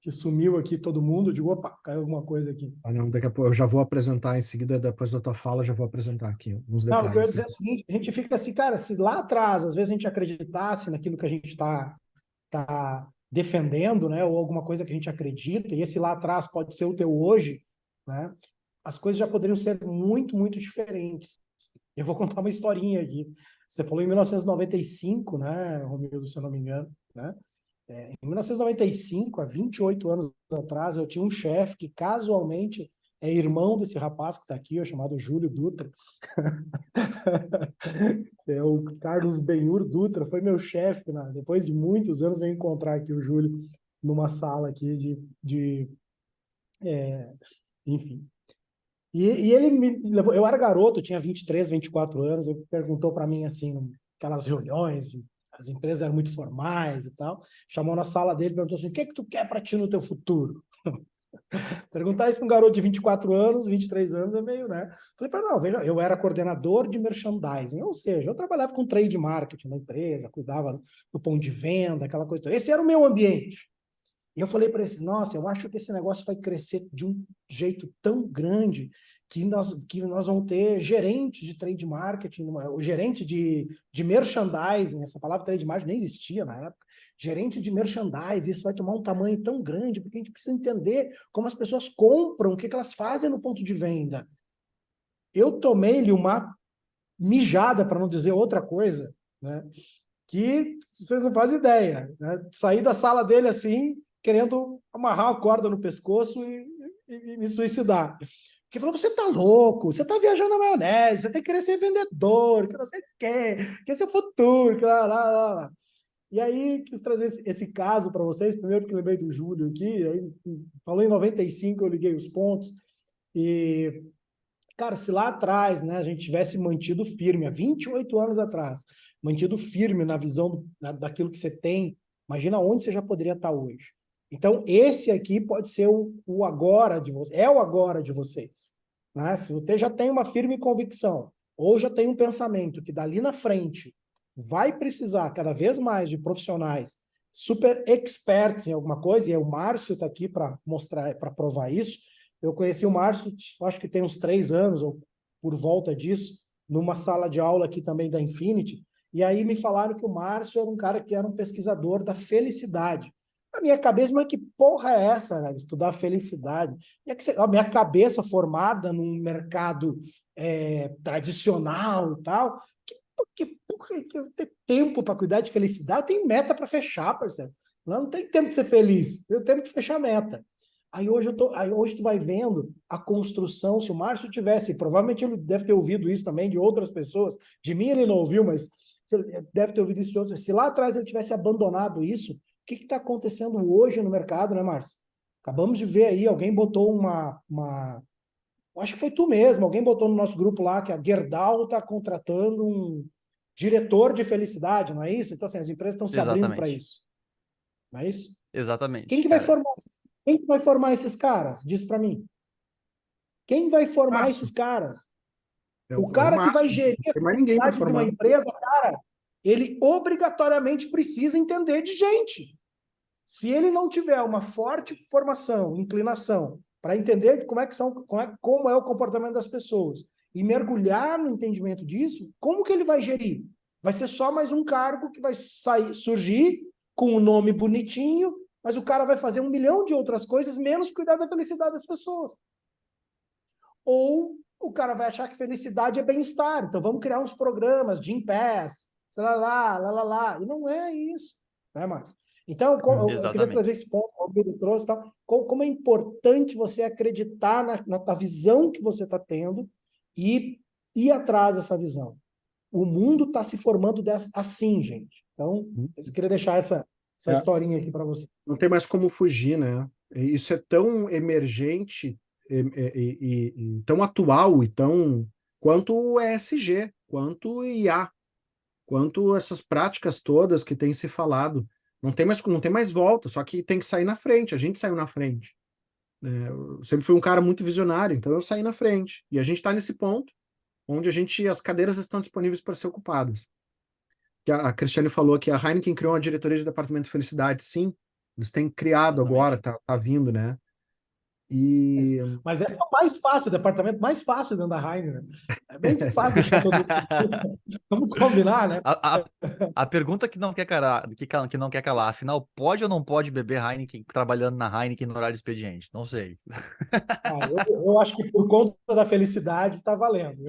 Que sumiu aqui todo mundo. Eu digo, opa, caiu alguma coisa aqui. Ah, não, daqui a pouco eu já vou apresentar em seguida, depois da tua fala, já vou apresentar aqui uns Não, o que eu ia detalhes. dizer é o seguinte, a gente fica assim, cara, se lá atrás, às vezes a gente acreditasse naquilo que a gente tá defendendo, né, ou alguma coisa que a gente acredita, e esse lá atrás pode ser o teu hoje, né, as coisas já poderiam ser muito, muito diferentes. Eu vou contar uma historinha aqui. Você falou em 1995, né, Romildo, se eu não me engano, né? Em 1995, há 28 anos atrás, eu tinha um chefe que casualmente é irmão desse rapaz que está aqui, chamado Júlio Dutra. É o Carlos Benhur Dutra, foi meu chefe, né? Depois de muitos anos, veio encontrar aqui o Júlio numa sala aqui enfim. E ele me levou, eu era garoto, eu tinha 23, 24 anos, ele perguntou para mim assim, aquelas reuniões, as empresas eram muito formais e tal, chamou na sala dele e perguntou assim, o que é que tu quer para ti no teu futuro? Perguntar isso para um garoto de 24 anos, 23 anos é meio, né? Falei para não, veja, eu era coordenador de merchandising, ou seja, eu trabalhava com trade marketing na empresa, cuidava do ponto de venda, aquela coisa toda. Esse era o meu ambiente. E eu falei para ele, nossa, eu acho que esse negócio vai crescer de um jeito tão grande que nós vamos ter gerente de trade marketing, o gerente de merchandising, essa palavra trade marketing nem existia na época, gerente de merchandising, isso vai tomar um tamanho tão grande, porque a gente precisa entender como as pessoas compram, o que elas fazem no ponto de venda. Eu tomei-lhe uma mijada, para não dizer outra coisa, né? Que vocês não fazem ideia, né? Saí da sala dele assim, querendo amarrar a corda no pescoço e me suicidar. Porque falou, você tá louco, você tá viajando na maionese, você tem que querer ser vendedor, que não sei o quê, que esse é o futuro, que lá. E aí, quis trazer esse caso para vocês, primeiro que lembrei do Júlio aqui, aí falou em 95, eu liguei os pontos, e cara, se lá atrás, né, a gente tivesse mantido firme, há 28 anos atrás, mantido firme na visão daquilo que você tem, imagina onde você já poderia estar hoje. Então, esse aqui pode ser o agora de vocês, é o agora de vocês. Né? Se você já tem uma firme convicção, ou já tem um pensamento que dali na frente vai precisar cada vez mais de profissionais super experts em alguma coisa, e o Márcio está aqui para mostrar, para provar isso. Eu conheci o Márcio, acho que tem uns 3 anos, ou por volta disso, numa sala de aula aqui também da Infinity, e aí me falaram que o Márcio era um cara que era um pesquisador da felicidade. A minha cabeça, mas que porra é essa, velho? Estudar felicidade? A minha cabeça formada num mercado tradicional e tal, que eu tenho tempo para cuidar de felicidade, eu tenho meta para fechar, parceiro. Não tem tempo de ser feliz, eu tenho que fechar a meta. Aí hoje tu vai vendo a construção, se o Márcio tivesse, provavelmente ele deve ter ouvido isso também de outras pessoas, de mim ele não ouviu, mas ele deve ter ouvido isso de outras. Se lá atrás ele tivesse abandonado isso, o que está acontecendo hoje no mercado, né, Márcio? Acabamos de ver aí, alguém botou acho que foi tu mesmo, alguém botou no nosso grupo lá que a Gerdau está contratando um diretor de felicidade, não é isso? Então, assim, as empresas estão se abrindo para isso. Não é isso? Exatamente, Quem que cara. vai formar esses caras? Diz para mim. Quem vai formar esses caras? O cara que vai gerir a felicidade de uma empresa, cara, ele obrigatoriamente precisa entender de gente. Se ele não tiver uma forte formação, inclinação para entender como é o comportamento das pessoas. E mergulhar no entendimento disso, como que ele vai gerir? Vai ser só mais um cargo que vai surgir com um nome bonitinho, mas o cara vai fazer 1 milhão de outras coisas, menos cuidar da felicidade das pessoas. Ou o cara vai achar que felicidade é bem-estar, então vamos criar uns programas de Pass, lá. E não é isso, né, Marcos? Então, eu queria trazer esse ponto, o Pedro trouxe, tal, como é importante você acreditar na visão que você está tendo e ir atrás dessa visão. O mundo está se formando assim, gente. Então, eu queria deixar essa historinha aqui para você. Não tem mais como fugir, né? Isso é tão emergente e tão atual e tão quanto o ESG, quanto o IA, quanto essas práticas todas que têm se falado. Não tem mais volta, só que tem que sair na frente. A gente saiu na frente, né? Eu sempre fui um cara muito visionário, então eu saí na frente. E a gente está nesse ponto onde as cadeiras estão disponíveis para ser ocupadas. Que a Cristiane falou que a Heineken criou uma diretoria de departamento de felicidade, sim. Eles têm criado agora, tá vindo, né? E Mas esse é o mais fácil, o departamento mais fácil dentro da Heineken. É bem fácil deixar todo mundo. Vamos combinar, né? A pergunta que não quer calar, que não quer calar, afinal, pode ou não pode beber Heineken trabalhando na Heineken no horário de expediente? Não sei. Eu acho que por conta da felicidade tá valendo.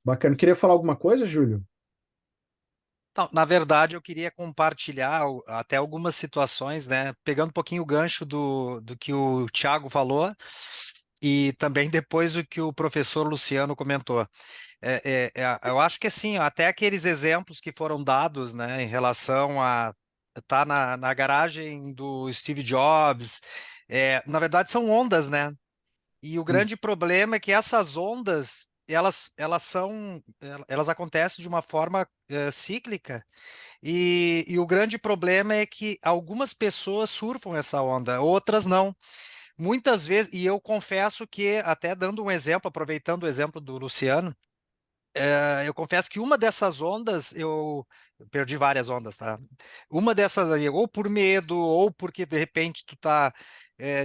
bacana. Queria falar alguma coisa, Júlio? Não, na verdade, eu queria compartilhar até algumas situações, né? Pegando um pouquinho o gancho do que o Thiago falou e também depois o que o professor Luciano comentou. Eu acho que assim, até aqueles exemplos que foram dados, né, em relação a estar na garagem do Steve Jobs, na verdade são ondas, né? E o grande problema é que essas ondas, elas acontecem de uma forma cíclica. E o grande problema é que algumas pessoas surfam essa onda, outras não. Muitas vezes, e eu confesso que, até dando um exemplo, aproveitando o exemplo do Luciano, eu confesso que uma dessas ondas, eu perdi várias ondas, tá? Uma dessas aí, ou por medo, ou porque de repente tu tá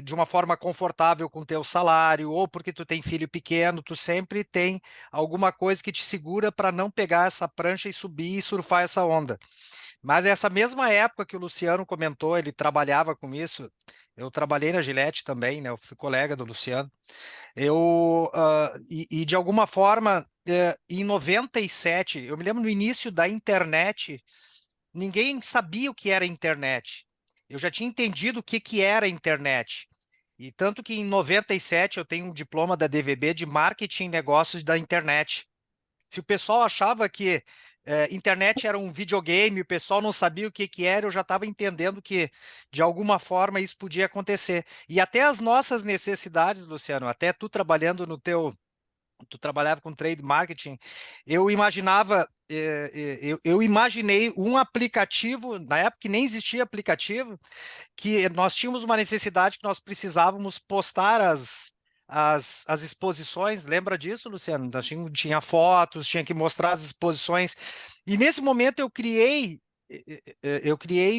de uma forma confortável com o teu salário, ou porque tu tem filho pequeno, tu sempre tem alguma coisa que te segura para não pegar essa prancha e subir e surfar essa onda. Mas essa mesma época que o Luciano comentou, ele trabalhava com isso. Eu trabalhei na Gillette também, né? Eu fui colega do Luciano. E de alguma forma, em 97, eu me lembro no início da internet, ninguém sabia o que era internet. Eu já tinha entendido o que era internet. E tanto que em 97 eu tenho um diploma da DVB de marketing e negócios da internet. Se o pessoal achava que internet era um videogame, o pessoal não sabia o que era, eu já estava entendendo que, de alguma forma, isso podia acontecer. E até as nossas necessidades, Luciano, até tu trabalhando tu trabalhava com trade marketing, eu imaginava, eu imaginei um aplicativo, na época que nem existia aplicativo, que nós tínhamos uma necessidade que nós precisávamos postar as exposições, lembra disso, Luciano? Nós tinha fotos, tinha que mostrar as exposições, e nesse momento eu criei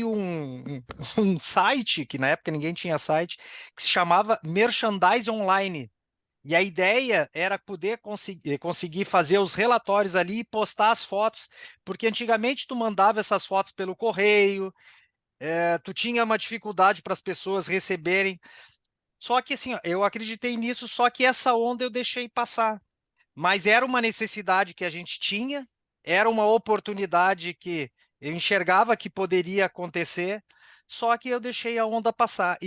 um site, que na época ninguém tinha site, que se chamava Merchandise Online. E a ideia era poder conseguir fazer os relatórios ali e postar as fotos, porque antigamente tu mandava essas fotos pelo correio, tu tinha uma dificuldade para as pessoas receberem. Só que assim, ó, eu acreditei nisso, só que essa onda eu deixei passar. Mas era uma necessidade que a gente tinha, era uma oportunidade que eu enxergava que poderia acontecer, só que eu deixei a onda passar.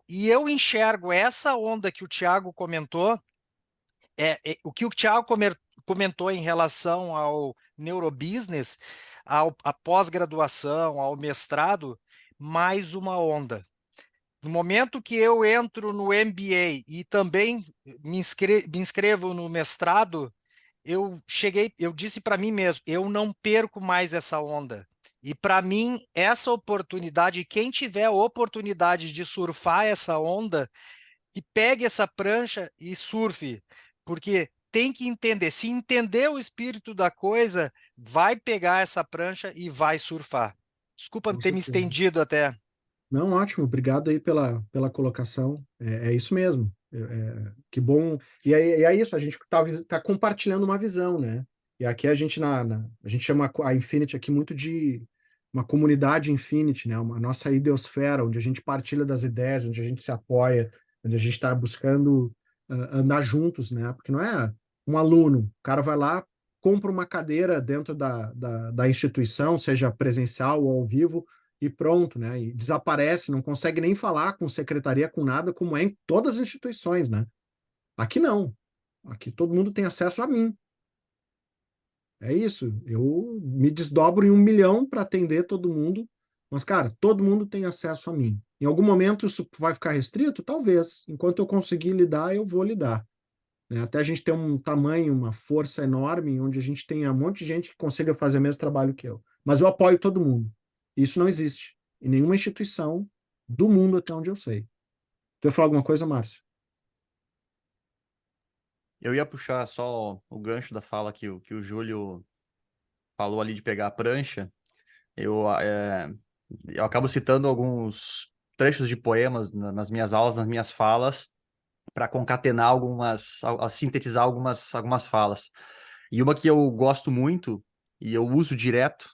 E eu enxergo essa onda que o Thiago comentou, o que o Thiago comentou em relação ao neurobusiness, à pós-graduação, ao mestrado, mais uma onda. No momento que eu entro no MBA e também me inscrevo no mestrado, eu disse para mim mesmo, eu não perco mais essa onda. E para mim, essa oportunidade, quem tiver a oportunidade de surfar essa onda, e pegue essa prancha e surfe, porque tem que entender, se entender o espírito da coisa, vai pegar essa prancha e vai surfar. Desculpa Com ter me certeza. estendido até. Não, ótimo, obrigado aí pela colocação. É isso mesmo. Que bom. E é isso, a gente tá compartilhando uma visão, né? E aqui a gente a gente chama a Infinity aqui muito de uma comunidade Infinity, né? Uma nossa ideosfera, onde a gente partilha das ideias, onde a gente se apoia, onde a gente está buscando andar juntos, né? Porque não é um aluno, o cara vai lá, compra uma cadeira dentro da instituição, seja presencial ou ao vivo, e pronto, né? E desaparece, não consegue nem falar com secretaria, com nada, como é em todas as instituições, né? Aqui não. Aqui todo mundo tem acesso a mim. É isso. Eu me desdobro em 1 milhão para atender todo mundo, mas, cara, todo mundo tem acesso a mim. Em algum momento isso vai ficar restrito? Talvez. Enquanto eu conseguir lidar, eu vou lidar. Né? Até a gente ter um tamanho, uma força enorme, onde a gente tenha um monte de gente que consiga fazer o mesmo trabalho que eu. Mas eu apoio todo mundo. Isso não existe em nenhuma instituição do mundo, até onde eu sei. Tu ia falar alguma coisa, Márcio? Eu ia puxar só o gancho da fala que o Júlio falou ali de pegar a prancha. Eu acabo citando alguns trechos de poemas nas minhas aulas, nas minhas falas, para concatenar sintetizar algumas falas. E uma que eu gosto muito e eu uso direto,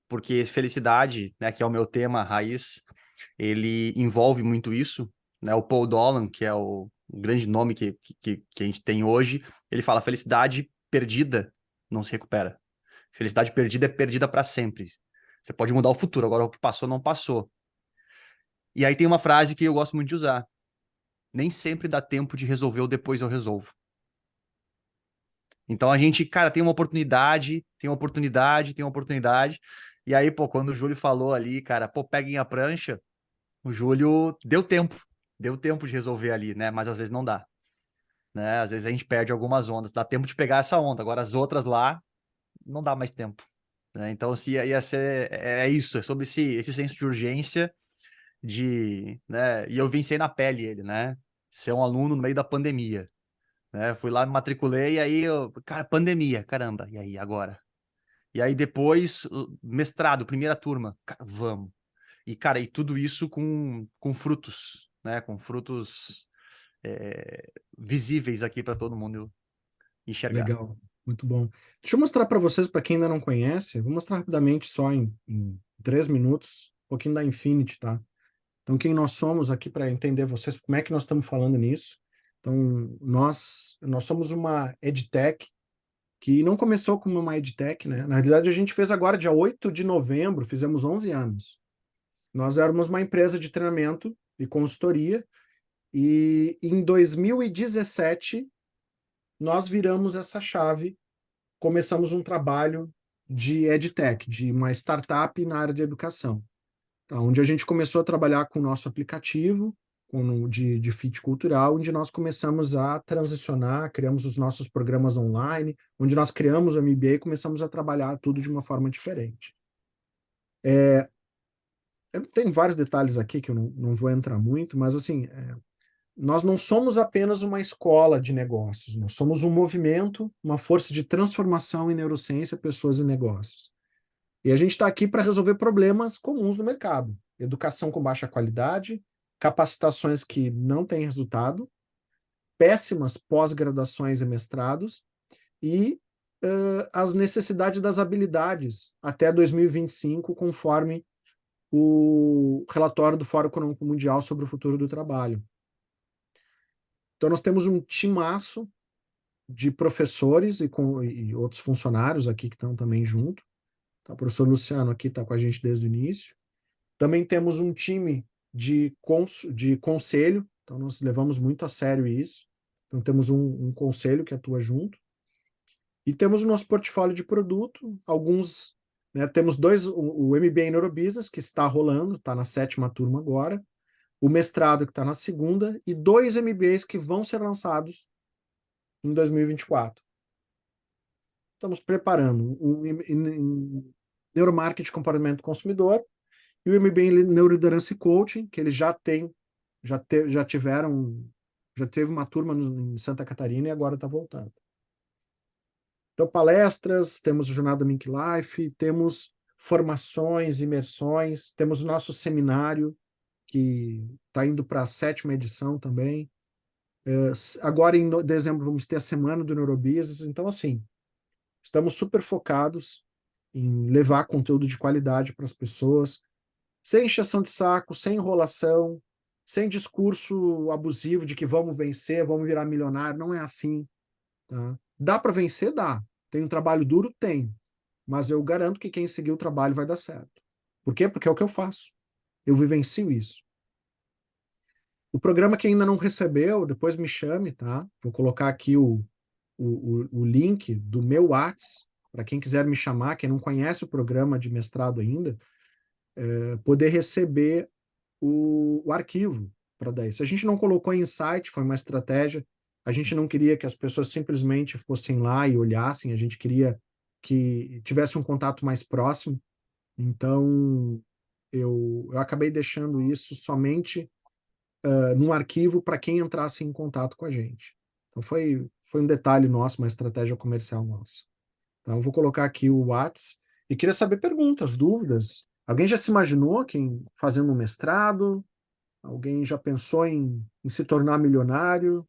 porque felicidade, né, que é o meu tema raiz, ele envolve muito isso, né? O Paul Dolan, que é o grande nome que a gente tem hoje, ele fala: felicidade perdida não se recupera. Felicidade perdida é perdida para sempre. Você pode mudar o futuro, agora o que passou não passou. E aí tem uma frase que eu gosto muito de usar: nem sempre dá tempo de resolver o depois eu resolvo. Então a gente, cara, tem uma oportunidade, tem uma oportunidade, tem uma oportunidade. E aí, pô, quando o Júlio falou ali, cara, pô, peguem a prancha, o Júlio deu tempo de resolver ali, né? Mas às vezes não dá, né? Às vezes a gente perde algumas ondas, dá tempo de pegar essa onda, agora as outras lá, não dá mais tempo, né? Então, se ia ser, é isso, é sobre esse senso de urgência né? E eu venci na pele ele, né? Ser um aluno no meio da pandemia, né? Fui lá, me matriculei, e aí, cara, pandemia, caramba, e aí, agora? E aí depois, mestrado, primeira turma, cara, vamos. E, cara, e tudo isso com frutos, né? Com frutos visíveis aqui para todo mundo enxergar. Legal, muito bom. Deixa eu mostrar para vocês, para quem ainda não conhece, vou mostrar rapidamente, só em 3 minutos, um pouquinho da Infinity, tá? Então, quem nós somos aqui para entender vocês, como é que nós estamos falando nisso? Então, nós somos uma EdTech que não começou como uma EdTech, né? Na realidade, a gente fez agora, dia 8 de novembro, fizemos 11 anos. Nós éramos uma empresa de treinamento e consultoria, e em 2017 nós viramos essa chave, começamos um trabalho de EdTech, de uma startup na área de educação, tá? Onde a gente começou a trabalhar com o nosso aplicativo de fit cultural, onde nós começamos a transicionar, criamos os nossos programas online, onde nós criamos o MBA e começamos a trabalhar tudo de uma forma diferente. Eu tenho vários detalhes aqui que eu não vou entrar muito, mas assim, nós não somos apenas uma escola de negócios, nós somos um movimento, uma força de transformação em neurociência, pessoas e negócios. E a gente está aqui para resolver problemas comuns no mercado. Educação com baixa qualidade, capacitações que não têm resultado, péssimas pós-graduações e mestrados, e as necessidades das habilidades até 2025, conforme o relatório do Fórum Econômico Mundial sobre o futuro do trabalho. Então, nós temos um timaço de professores e outros funcionários aqui que estão também junto. Tá? O professor Luciano aqui está com a gente desde o início. Também temos um time de conselho, então nós levamos muito a sério isso. Então, temos um conselho que atua junto. E temos o nosso portfólio de produto, alguns, né, temos o MBA em Neurobusiness, que está rolando, está na 7ª turma agora, o mestrado que está na 2ª, e 2 MBAs que vão ser lançados em 2024. Estamos preparando em Neuromarketing e Comportamento do Consumidor e o MBA em Neuroliderança e Coaching, que eles já teve uma turma em Santa Catarina e agora está voltando. Então, palestras, temos o Jornada Mink Life, temos formações, imersões, temos o nosso seminário, que está indo para a 7ª edição também. Agora, em dezembro, vamos ter a Semana do Neurobusiness. Então, assim, estamos super focados em levar conteúdo de qualidade para as pessoas, sem encheção de saco, sem enrolação, sem discurso abusivo de que vamos vencer, vamos virar milionário. Não é assim, tá? Dá para vencer? Dá. Tem um trabalho duro? Tem. Mas eu garanto que quem seguir o trabalho vai dar certo. Por quê? Porque é o que eu faço. Eu vivencio isso. O programa que ainda não recebeu, depois me chame, tá? Vou colocar aqui o link do meu Whats, para quem quiser me chamar, quem não conhece o programa de mestrado ainda, poder receber o arquivo para dar isso. A gente não colocou em site, foi uma estratégia. A gente não queria que as pessoas simplesmente fossem lá e olhassem, a gente queria que tivesse um contato mais próximo. Então, eu acabei deixando isso somente num arquivo para quem entrasse em contato com a gente. Então, foi um detalhe nosso, uma estratégia comercial nossa. Então, eu vou colocar aqui o Whats e queria saber perguntas, dúvidas. Alguém já se imaginou fazendo um mestrado? Alguém já pensou em se tornar milionário?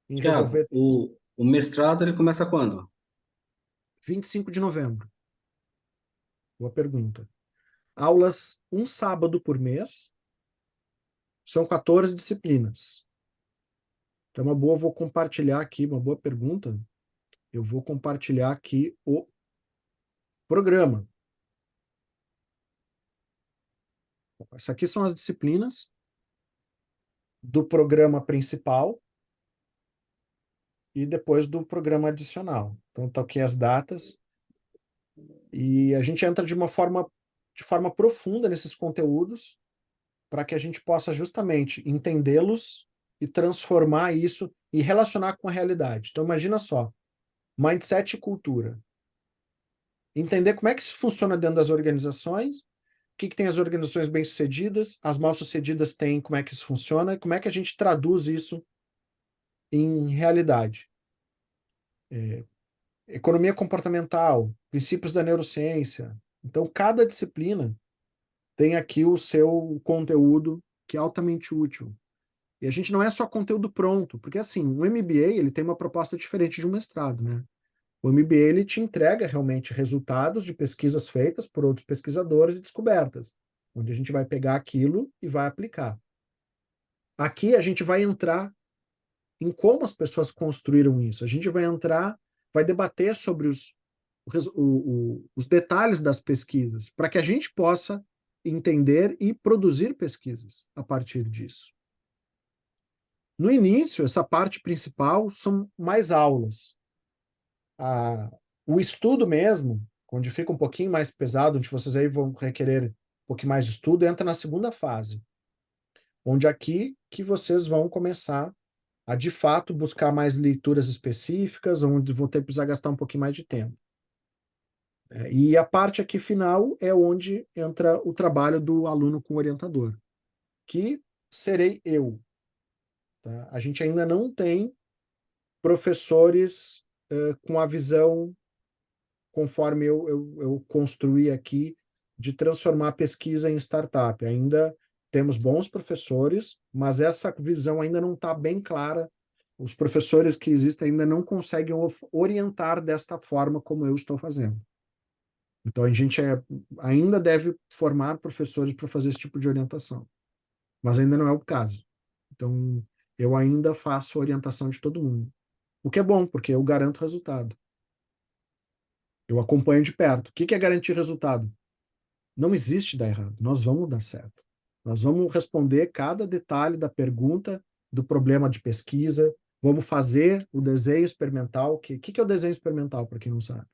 Em Tiago, resolver o mestrado ele começa quando? 25 de novembro? Boa pergunta. Aulas um sábado por mês, são 14 disciplinas. Então, vou compartilhar aqui, uma boa pergunta. Eu vou compartilhar aqui o programa. Essas aqui são as disciplinas do programa principal e depois do programa adicional. Então, tá aqui as datas. E a gente entra de forma profunda nesses conteúdos para que a gente possa justamente entendê-los e transformar isso e relacionar com a realidade. Então, imagina só, mindset e cultura. Entender como é que isso funciona dentro das organizações, o que tem as organizações bem-sucedidas, as mal-sucedidas têm, como é que isso funciona, e como é que a gente traduz isso em realidade. Economia comportamental, princípios da neurociência. Então, cada disciplina tem aqui o seu conteúdo que é altamente útil. E a gente não é só conteúdo pronto, porque assim, o MBA ele tem uma proposta diferente de um mestrado, né? O MBA ele te entrega realmente resultados de pesquisas feitas por outros pesquisadores e descobertas, onde a gente vai pegar aquilo e vai aplicar. Aqui a gente vai entrar em como as pessoas construíram isso. A gente vai entrar, vai debater sobre os detalhes das pesquisas, para que a gente possa entender e produzir pesquisas a partir disso. No início, essa parte principal são mais aulas. O estudo mesmo, onde fica um pouquinho mais pesado, onde vocês aí vão requerer um pouquinho mais de estudo, entra na segunda fase, onde aqui que vocês vão começar a, de fato, buscar mais leituras específicas, onde vão ter que precisar gastar um pouquinho mais de tempo. E a parte aqui final é onde entra o trabalho do aluno com o orientador, que serei eu. Tá? A gente ainda não tem professores com a visão, conforme eu construí aqui, de transformar a pesquisa em startup. Ainda temos bons professores, mas essa visão ainda não está bem clara. Os professores que existem ainda não conseguem orientar desta forma como eu estou fazendo. Então, a gente ainda deve formar professores para fazer esse tipo de orientação. Mas ainda não é o caso. Então, eu ainda faço orientação de todo mundo. O que é bom, porque eu garanto resultado. Eu acompanho de perto. O que é garantir resultado? Não existe dar errado. Nós vamos dar certo. Nós vamos responder cada detalhe da pergunta, do problema de pesquisa. Vamos fazer o desenho experimental. O que é o desenho experimental, para quem não sabe?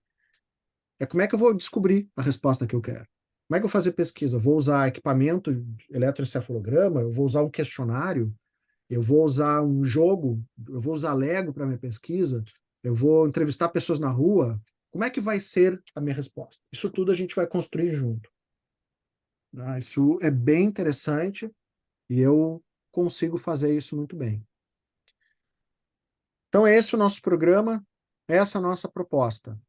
É como é que eu vou descobrir a resposta que eu quero. Como é que eu vou fazer pesquisa? Eu vou usar equipamento de eletroencefalograma? Eu vou usar um questionário? Eu vou usar um jogo? Eu vou usar Lego para minha pesquisa? Eu vou entrevistar pessoas na rua? Como é que vai ser a minha resposta? Isso tudo a gente vai construir junto. Isso é bem interessante e eu consigo fazer isso muito bem. Então, esse é o nosso programa, essa é a nossa proposta.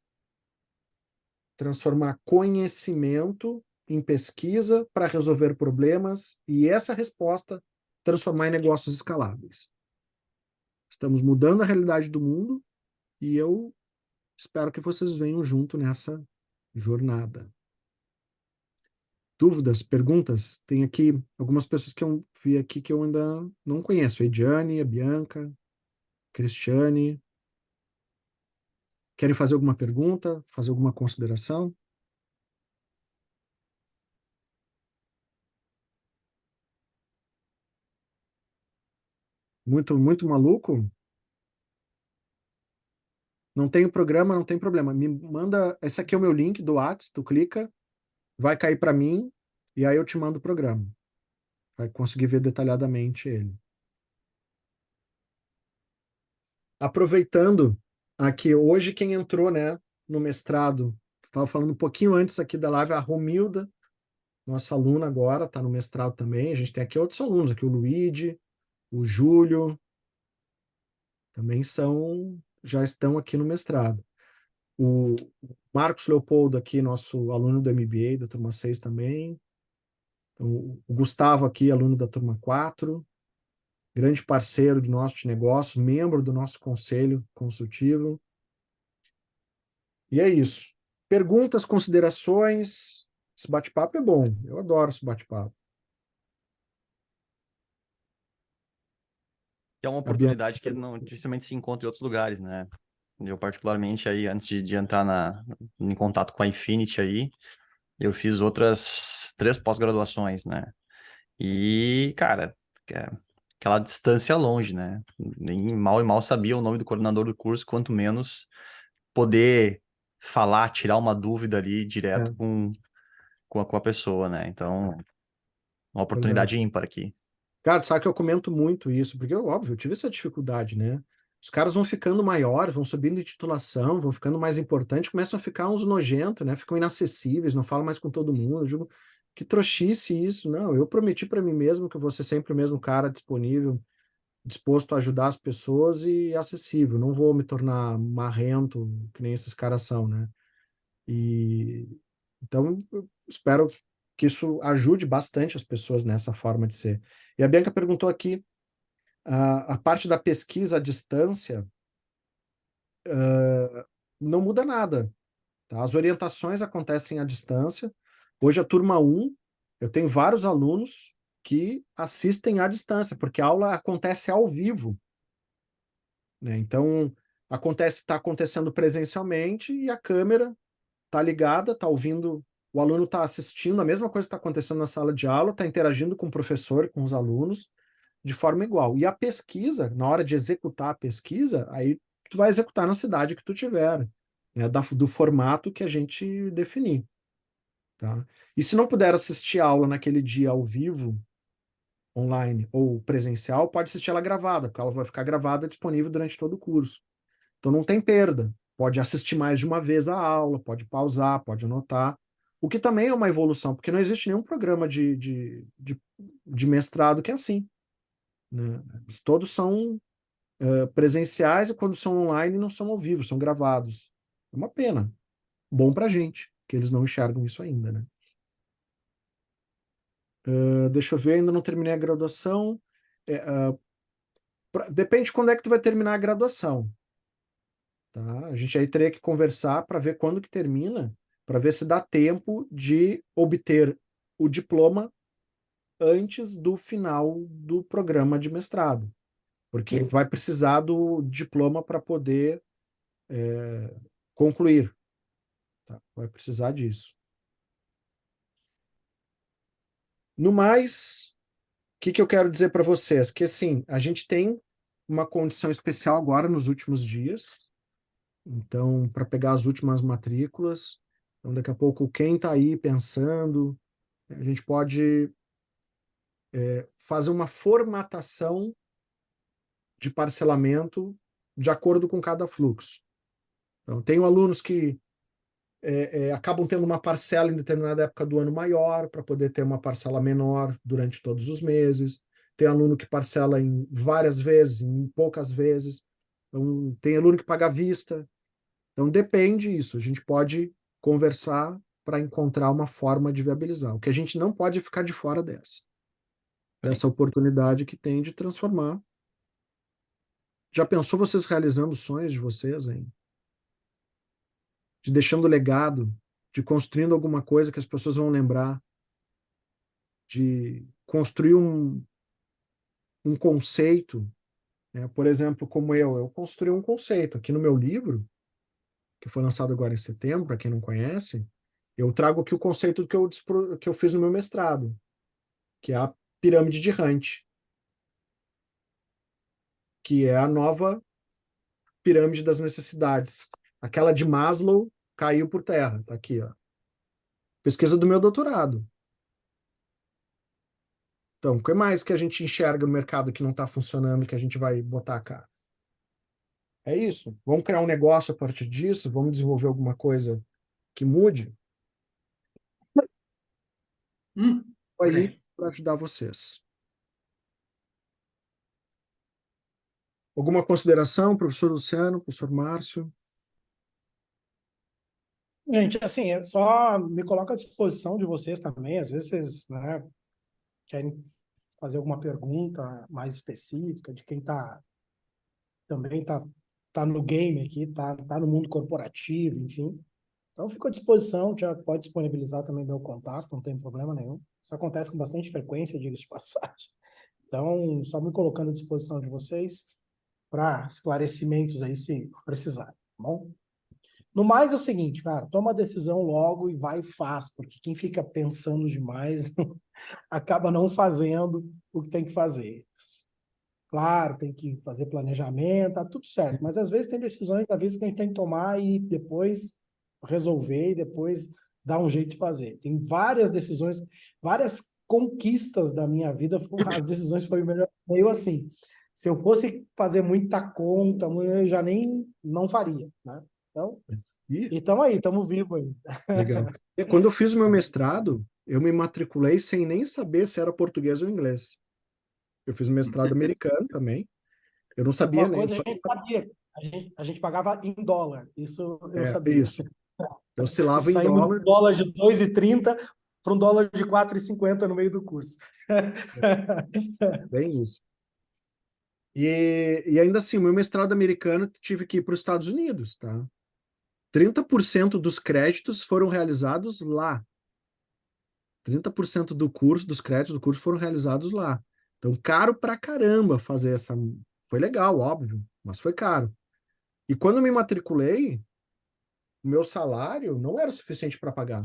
Transformar conhecimento em pesquisa para resolver problemas e essa resposta transformar em negócios escaláveis. Estamos mudando a realidade do mundo e eu espero que vocês venham junto nessa jornada. Dúvidas, perguntas? Tem aqui algumas pessoas que eu vi aqui que eu ainda não conheço. A Ediane, a Bianca, Cristiane. Querem fazer alguma pergunta? Fazer alguma consideração? Muito, muito maluco? Não tem o programa, não tem problema. Me manda. Esse aqui é o meu link do Whats, tu clica, vai cair para mim, e aí eu te mando o programa. Vai conseguir ver detalhadamente ele. Aproveitando aqui, hoje quem entrou, né, no mestrado, estava falando um pouquinho antes aqui da live, a Romilda, nossa aluna agora, está no mestrado também. A gente tem aqui outros alunos, aqui o Luigi, o Júlio, também já estão aqui no mestrado. O Marcos Leopoldo aqui, nosso aluno do MBA, da turma 6 também. Então, o Gustavo aqui, aluno da turma 4, grande parceiro do nosso negócio, membro do nosso conselho consultivo. E é isso. Perguntas, considerações. Esse bate-papo é bom. Eu adoro esse bate-papo. É uma oportunidade que não dificilmente se encontra em outros lugares, né? Eu, particularmente, aí, antes de entrar em contato com a Infinity aí, eu fiz outras 3 pós-graduações, né? E, cara, aquela distância longe, né? Nem mal e mal sabia o nome do coordenador do curso, quanto menos poder falar, tirar uma dúvida ali direto É, com a pessoa, né? Então, uma verdade. oportunidade ímpar aqui. Cara, sabe que eu comento muito isso, porque, óbvio, eu tive essa dificuldade, né? Os caras vão ficando maiores, vão subindo de titulação, vão ficando mais importantes, começam a ficar uns nojentos, né? Ficam inacessíveis, não falam mais com todo mundo. Eu digo, que trouxice isso. Não, eu prometi para mim mesmo que eu vou ser sempre o mesmo cara disponível, disposto a ajudar as pessoas e acessível. Não vou me tornar marrento, que nem esses caras são, né? E então eu espero que isso ajude bastante as pessoas nessa forma de ser. E a Bianca perguntou aqui, a parte da pesquisa à distância não muda nada, tá? As orientações acontecem à distância. Hoje a turma 1, eu tenho vários alunos que assistem à distância, porque a aula acontece ao vivo, né? Então, está acontecendo presencialmente e a câmera está ligada, está ouvindo, o aluno está assistindo a mesma coisa que está acontecendo na sala de aula, está interagindo com o professor, com os alunos, de forma igual. E a pesquisa, na hora de executar a pesquisa, aí tu vai executar na cidade que tu tiver, né, do formato que a gente definir, tá? E se não puder assistir a aula naquele dia ao vivo, online ou presencial, pode assistir ela gravada, porque ela vai ficar gravada disponível durante todo o curso. Então não tem perda. Pode assistir mais de uma vez a aula, pode pausar, pode anotar. O que também é uma evolução, porque não existe nenhum programa de mestrado que é assim, né? Todos são presenciais e quando são online não são ao vivo, são gravados. É uma pena. Bom pra gente, que eles não enxergam isso ainda, né? Deixa eu ver, ainda não terminei a graduação. Depende de quando é que tu vai terminar a graduação. Tá? A gente aí teria que conversar para ver quando que termina, para ver se dá tempo de obter o diploma antes do final do programa de mestrado, porque vai precisar do diploma para poder concluir, tá? Vai precisar disso. No mais, o que eu quero dizer para vocês? Que assim, a gente tem uma condição especial agora nos últimos dias, então, para pegar as últimas matrículas. Então, daqui a pouco, quem está aí pensando, a gente pode fazer uma formatação de parcelamento de acordo com cada fluxo. Então, tenho alunos que acabam tendo uma parcela em determinada época do ano maior, para poder ter uma parcela menor durante todos os meses. Tem aluno que parcela em várias vezes, em poucas vezes. Então, tem aluno que paga à vista. Então, depende disso. A gente pode conversar para encontrar uma forma de viabilizar. O que a gente não pode é ficar de fora dessa oportunidade que tem de transformar. Já pensou vocês realizando os sonhos de vocês, hein? De deixando legado, de construindo alguma coisa que as pessoas vão lembrar, de construir um conceito, né? Por exemplo, como eu construí um conceito aqui no meu livro, que foi lançado agora em setembro, para quem não conhece, eu trago aqui o conceito que eu fiz no meu mestrado, que é a pirâmide de Hunt, que é a nova pirâmide das necessidades. Aquela de Maslow caiu por terra, tá aqui, ó. Pesquisa do meu doutorado. Então, o que mais que a gente enxerga no mercado que não está funcionando, que a gente vai botar a cara? É isso. Vamos criar um negócio a partir disso? Vamos desenvolver alguma coisa que mude? Olha Aí, aí. para ajudar vocês. Alguma consideração, professor Luciano, professor Márcio? Gente, assim, só me coloco à disposição de vocês também. Às vezes vocês, né, querem fazer alguma pergunta mais específica de quem também tá no game aqui, tá no mundo corporativo, enfim. Então, fico à disposição, já pode disponibilizar também meu contato, não tem problema nenhum. Isso acontece com bastante frequência, diga-se de passagem. Então, só me colocando à disposição de vocês para esclarecimentos aí, se precisar, tá bom? No mais é o seguinte, cara, toma a decisão logo e vai e faz, porque quem fica pensando demais acaba não fazendo o que tem que fazer. Claro, tem que fazer planejamento, tá tudo certo, mas às vezes tem decisões da vida que a gente tem que tomar e depois resolver e depois dar um jeito de fazer. Tem várias decisões, várias conquistas da minha vida, as decisões foram meio assim. Se eu fosse fazer muita conta, eu já nem não faria, né? Então, Ih, e estamos aí, estamos vivos aí. legal. Quando eu fiz o meu mestrado, eu me matriculei sem nem saber se era português ou inglês. Eu fiz um mestrado americano também. Eu não sabia Uma nem. coisa a gente sabia, a gente pagava em dólar, isso eu É, sabia. isso. Eu E oscilava em saímos de dólar. dólar de 2,30 para um dólar de 4,50 no meio do curso. Bem isso. E ainda assim, o meu mestrado americano tive que ir para os Estados Unidos, tá? 30% dos créditos foram realizados lá. 30% do curso, dos créditos do curso foram realizados lá. Então, caro pra caramba fazer essa. Foi legal, óbvio, mas foi caro. E quando eu me matriculei, o meu salário não era suficiente para pagar.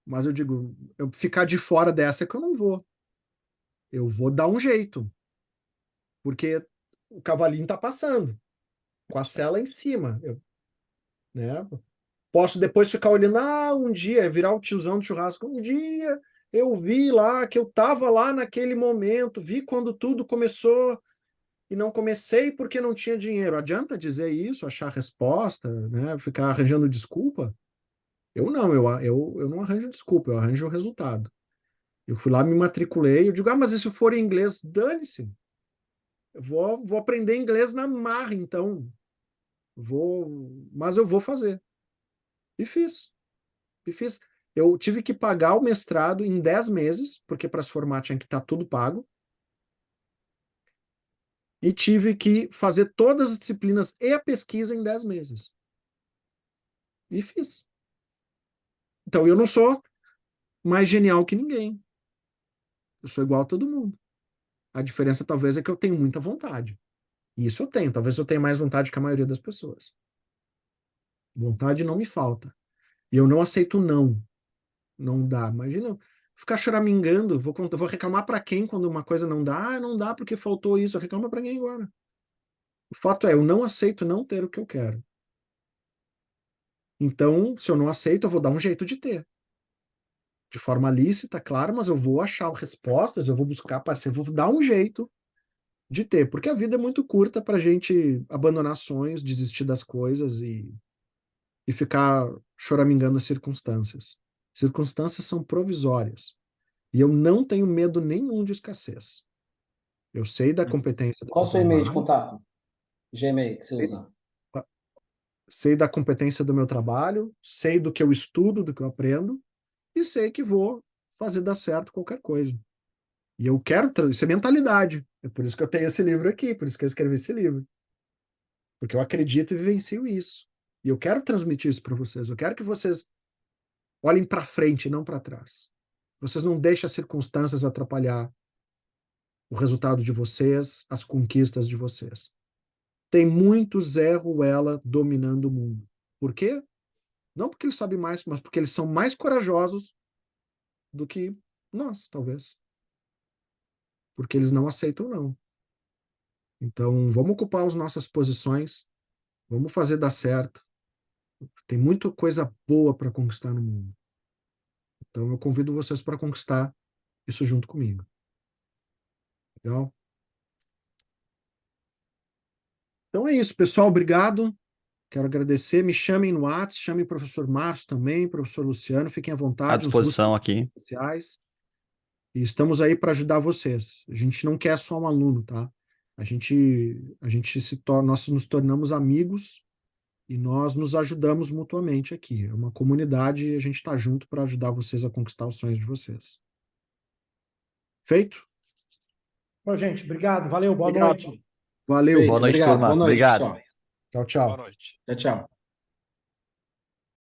Mas eu digo, eu ficar de fora dessa é que eu não vou. Eu vou dar um jeito, porque o cavalinho tá passando, com a sela em cima. Né? Posso depois ficar olhando, um dia, virar o tiozão do churrasco. Um dia eu vi lá, que eu estava lá naquele momento, vi quando tudo começou e não comecei porque não tinha dinheiro. Adianta dizer isso, achar resposta, né? Ficar arranjando desculpa? Eu não, eu não arranjo desculpa, eu arranjo o resultado. Eu fui lá, me matriculei, eu digo, mas e se for em inglês? Dane-se. Eu vou aprender inglês na marra, então. Mas eu vou fazer. E fiz. E fiz. Eu tive que pagar o mestrado em 10 meses, porque para se formar tinha que estar tudo pago. E tive que fazer todas as disciplinas e a pesquisa em 10 meses. E fiz. Então eu não sou mais genial que ninguém. Eu sou igual a todo mundo. A diferença talvez é que eu tenho muita vontade. E isso eu tenho. Talvez eu tenha mais vontade que a maioria das pessoas. Vontade não me falta. E eu não aceito não. Não dá. Imagina eu ficar choramingando. Vou reclamar para quem quando uma coisa não dá? Não dá porque faltou isso. Eu reclamo para quem agora? O fato é, eu não aceito não ter o que eu quero. Então, se eu não aceito, eu vou dar um jeito de ter. De forma lícita, claro, mas eu vou achar respostas, eu vou buscar parceiro, vou dar um jeito de ter, porque a vida é muito curta para a gente abandonar sonhos, desistir das coisas e ficar choramingando as circunstâncias. Circunstâncias são provisórias. E eu não tenho medo nenhum de escassez. Eu sei da competência do Qual meu o seu e-mail de trabalho. contato? Gmail que você usa? sei da competência do meu trabalho, sei do que eu estudo, do que eu aprendo, e sei que vou fazer dar certo qualquer coisa. E eu quero, isso é mentalidade. É por isso que eu tenho esse livro aqui, por isso que eu escrevi esse livro. Porque eu acredito e vivencio isso. E eu quero transmitir isso para vocês. Eu quero que vocês olhem para frente e não para trás. Vocês não deixem as circunstâncias atrapalhar o resultado de vocês, as conquistas de vocês. Tem muito Zé Ruela dominando o mundo. Por quê? Não porque eles sabem mais, mas porque eles são mais corajosos do que nós, talvez. Porque eles não aceitam, não. Então, vamos ocupar as nossas posições, vamos fazer dar certo. Tem muita coisa boa para conquistar no mundo. Então, eu convido vocês para conquistar isso junto comigo. Legal? Então é isso, pessoal. Obrigado. Quero agradecer. Me chamem no WhatsApp, chamem o professor Márcio também, professor Luciano. Fiquem à À vontade. disposição aqui. Sociais. E estamos aí para ajudar vocês. A gente não quer só um aluno, tá? A gente nós nos tornamos amigos e nós nos ajudamos mutuamente aqui. É uma comunidade e a gente está junto para ajudar vocês a conquistar os sonhos de vocês. Feito? Bom, gente, obrigado. Valeu, boa Obrigado. noite. Valeu. Boa noite, Obrigado. turma. Boa noite, Obrigado. pessoal. Tchau, tchau. Boa noite. Tchau, tchau.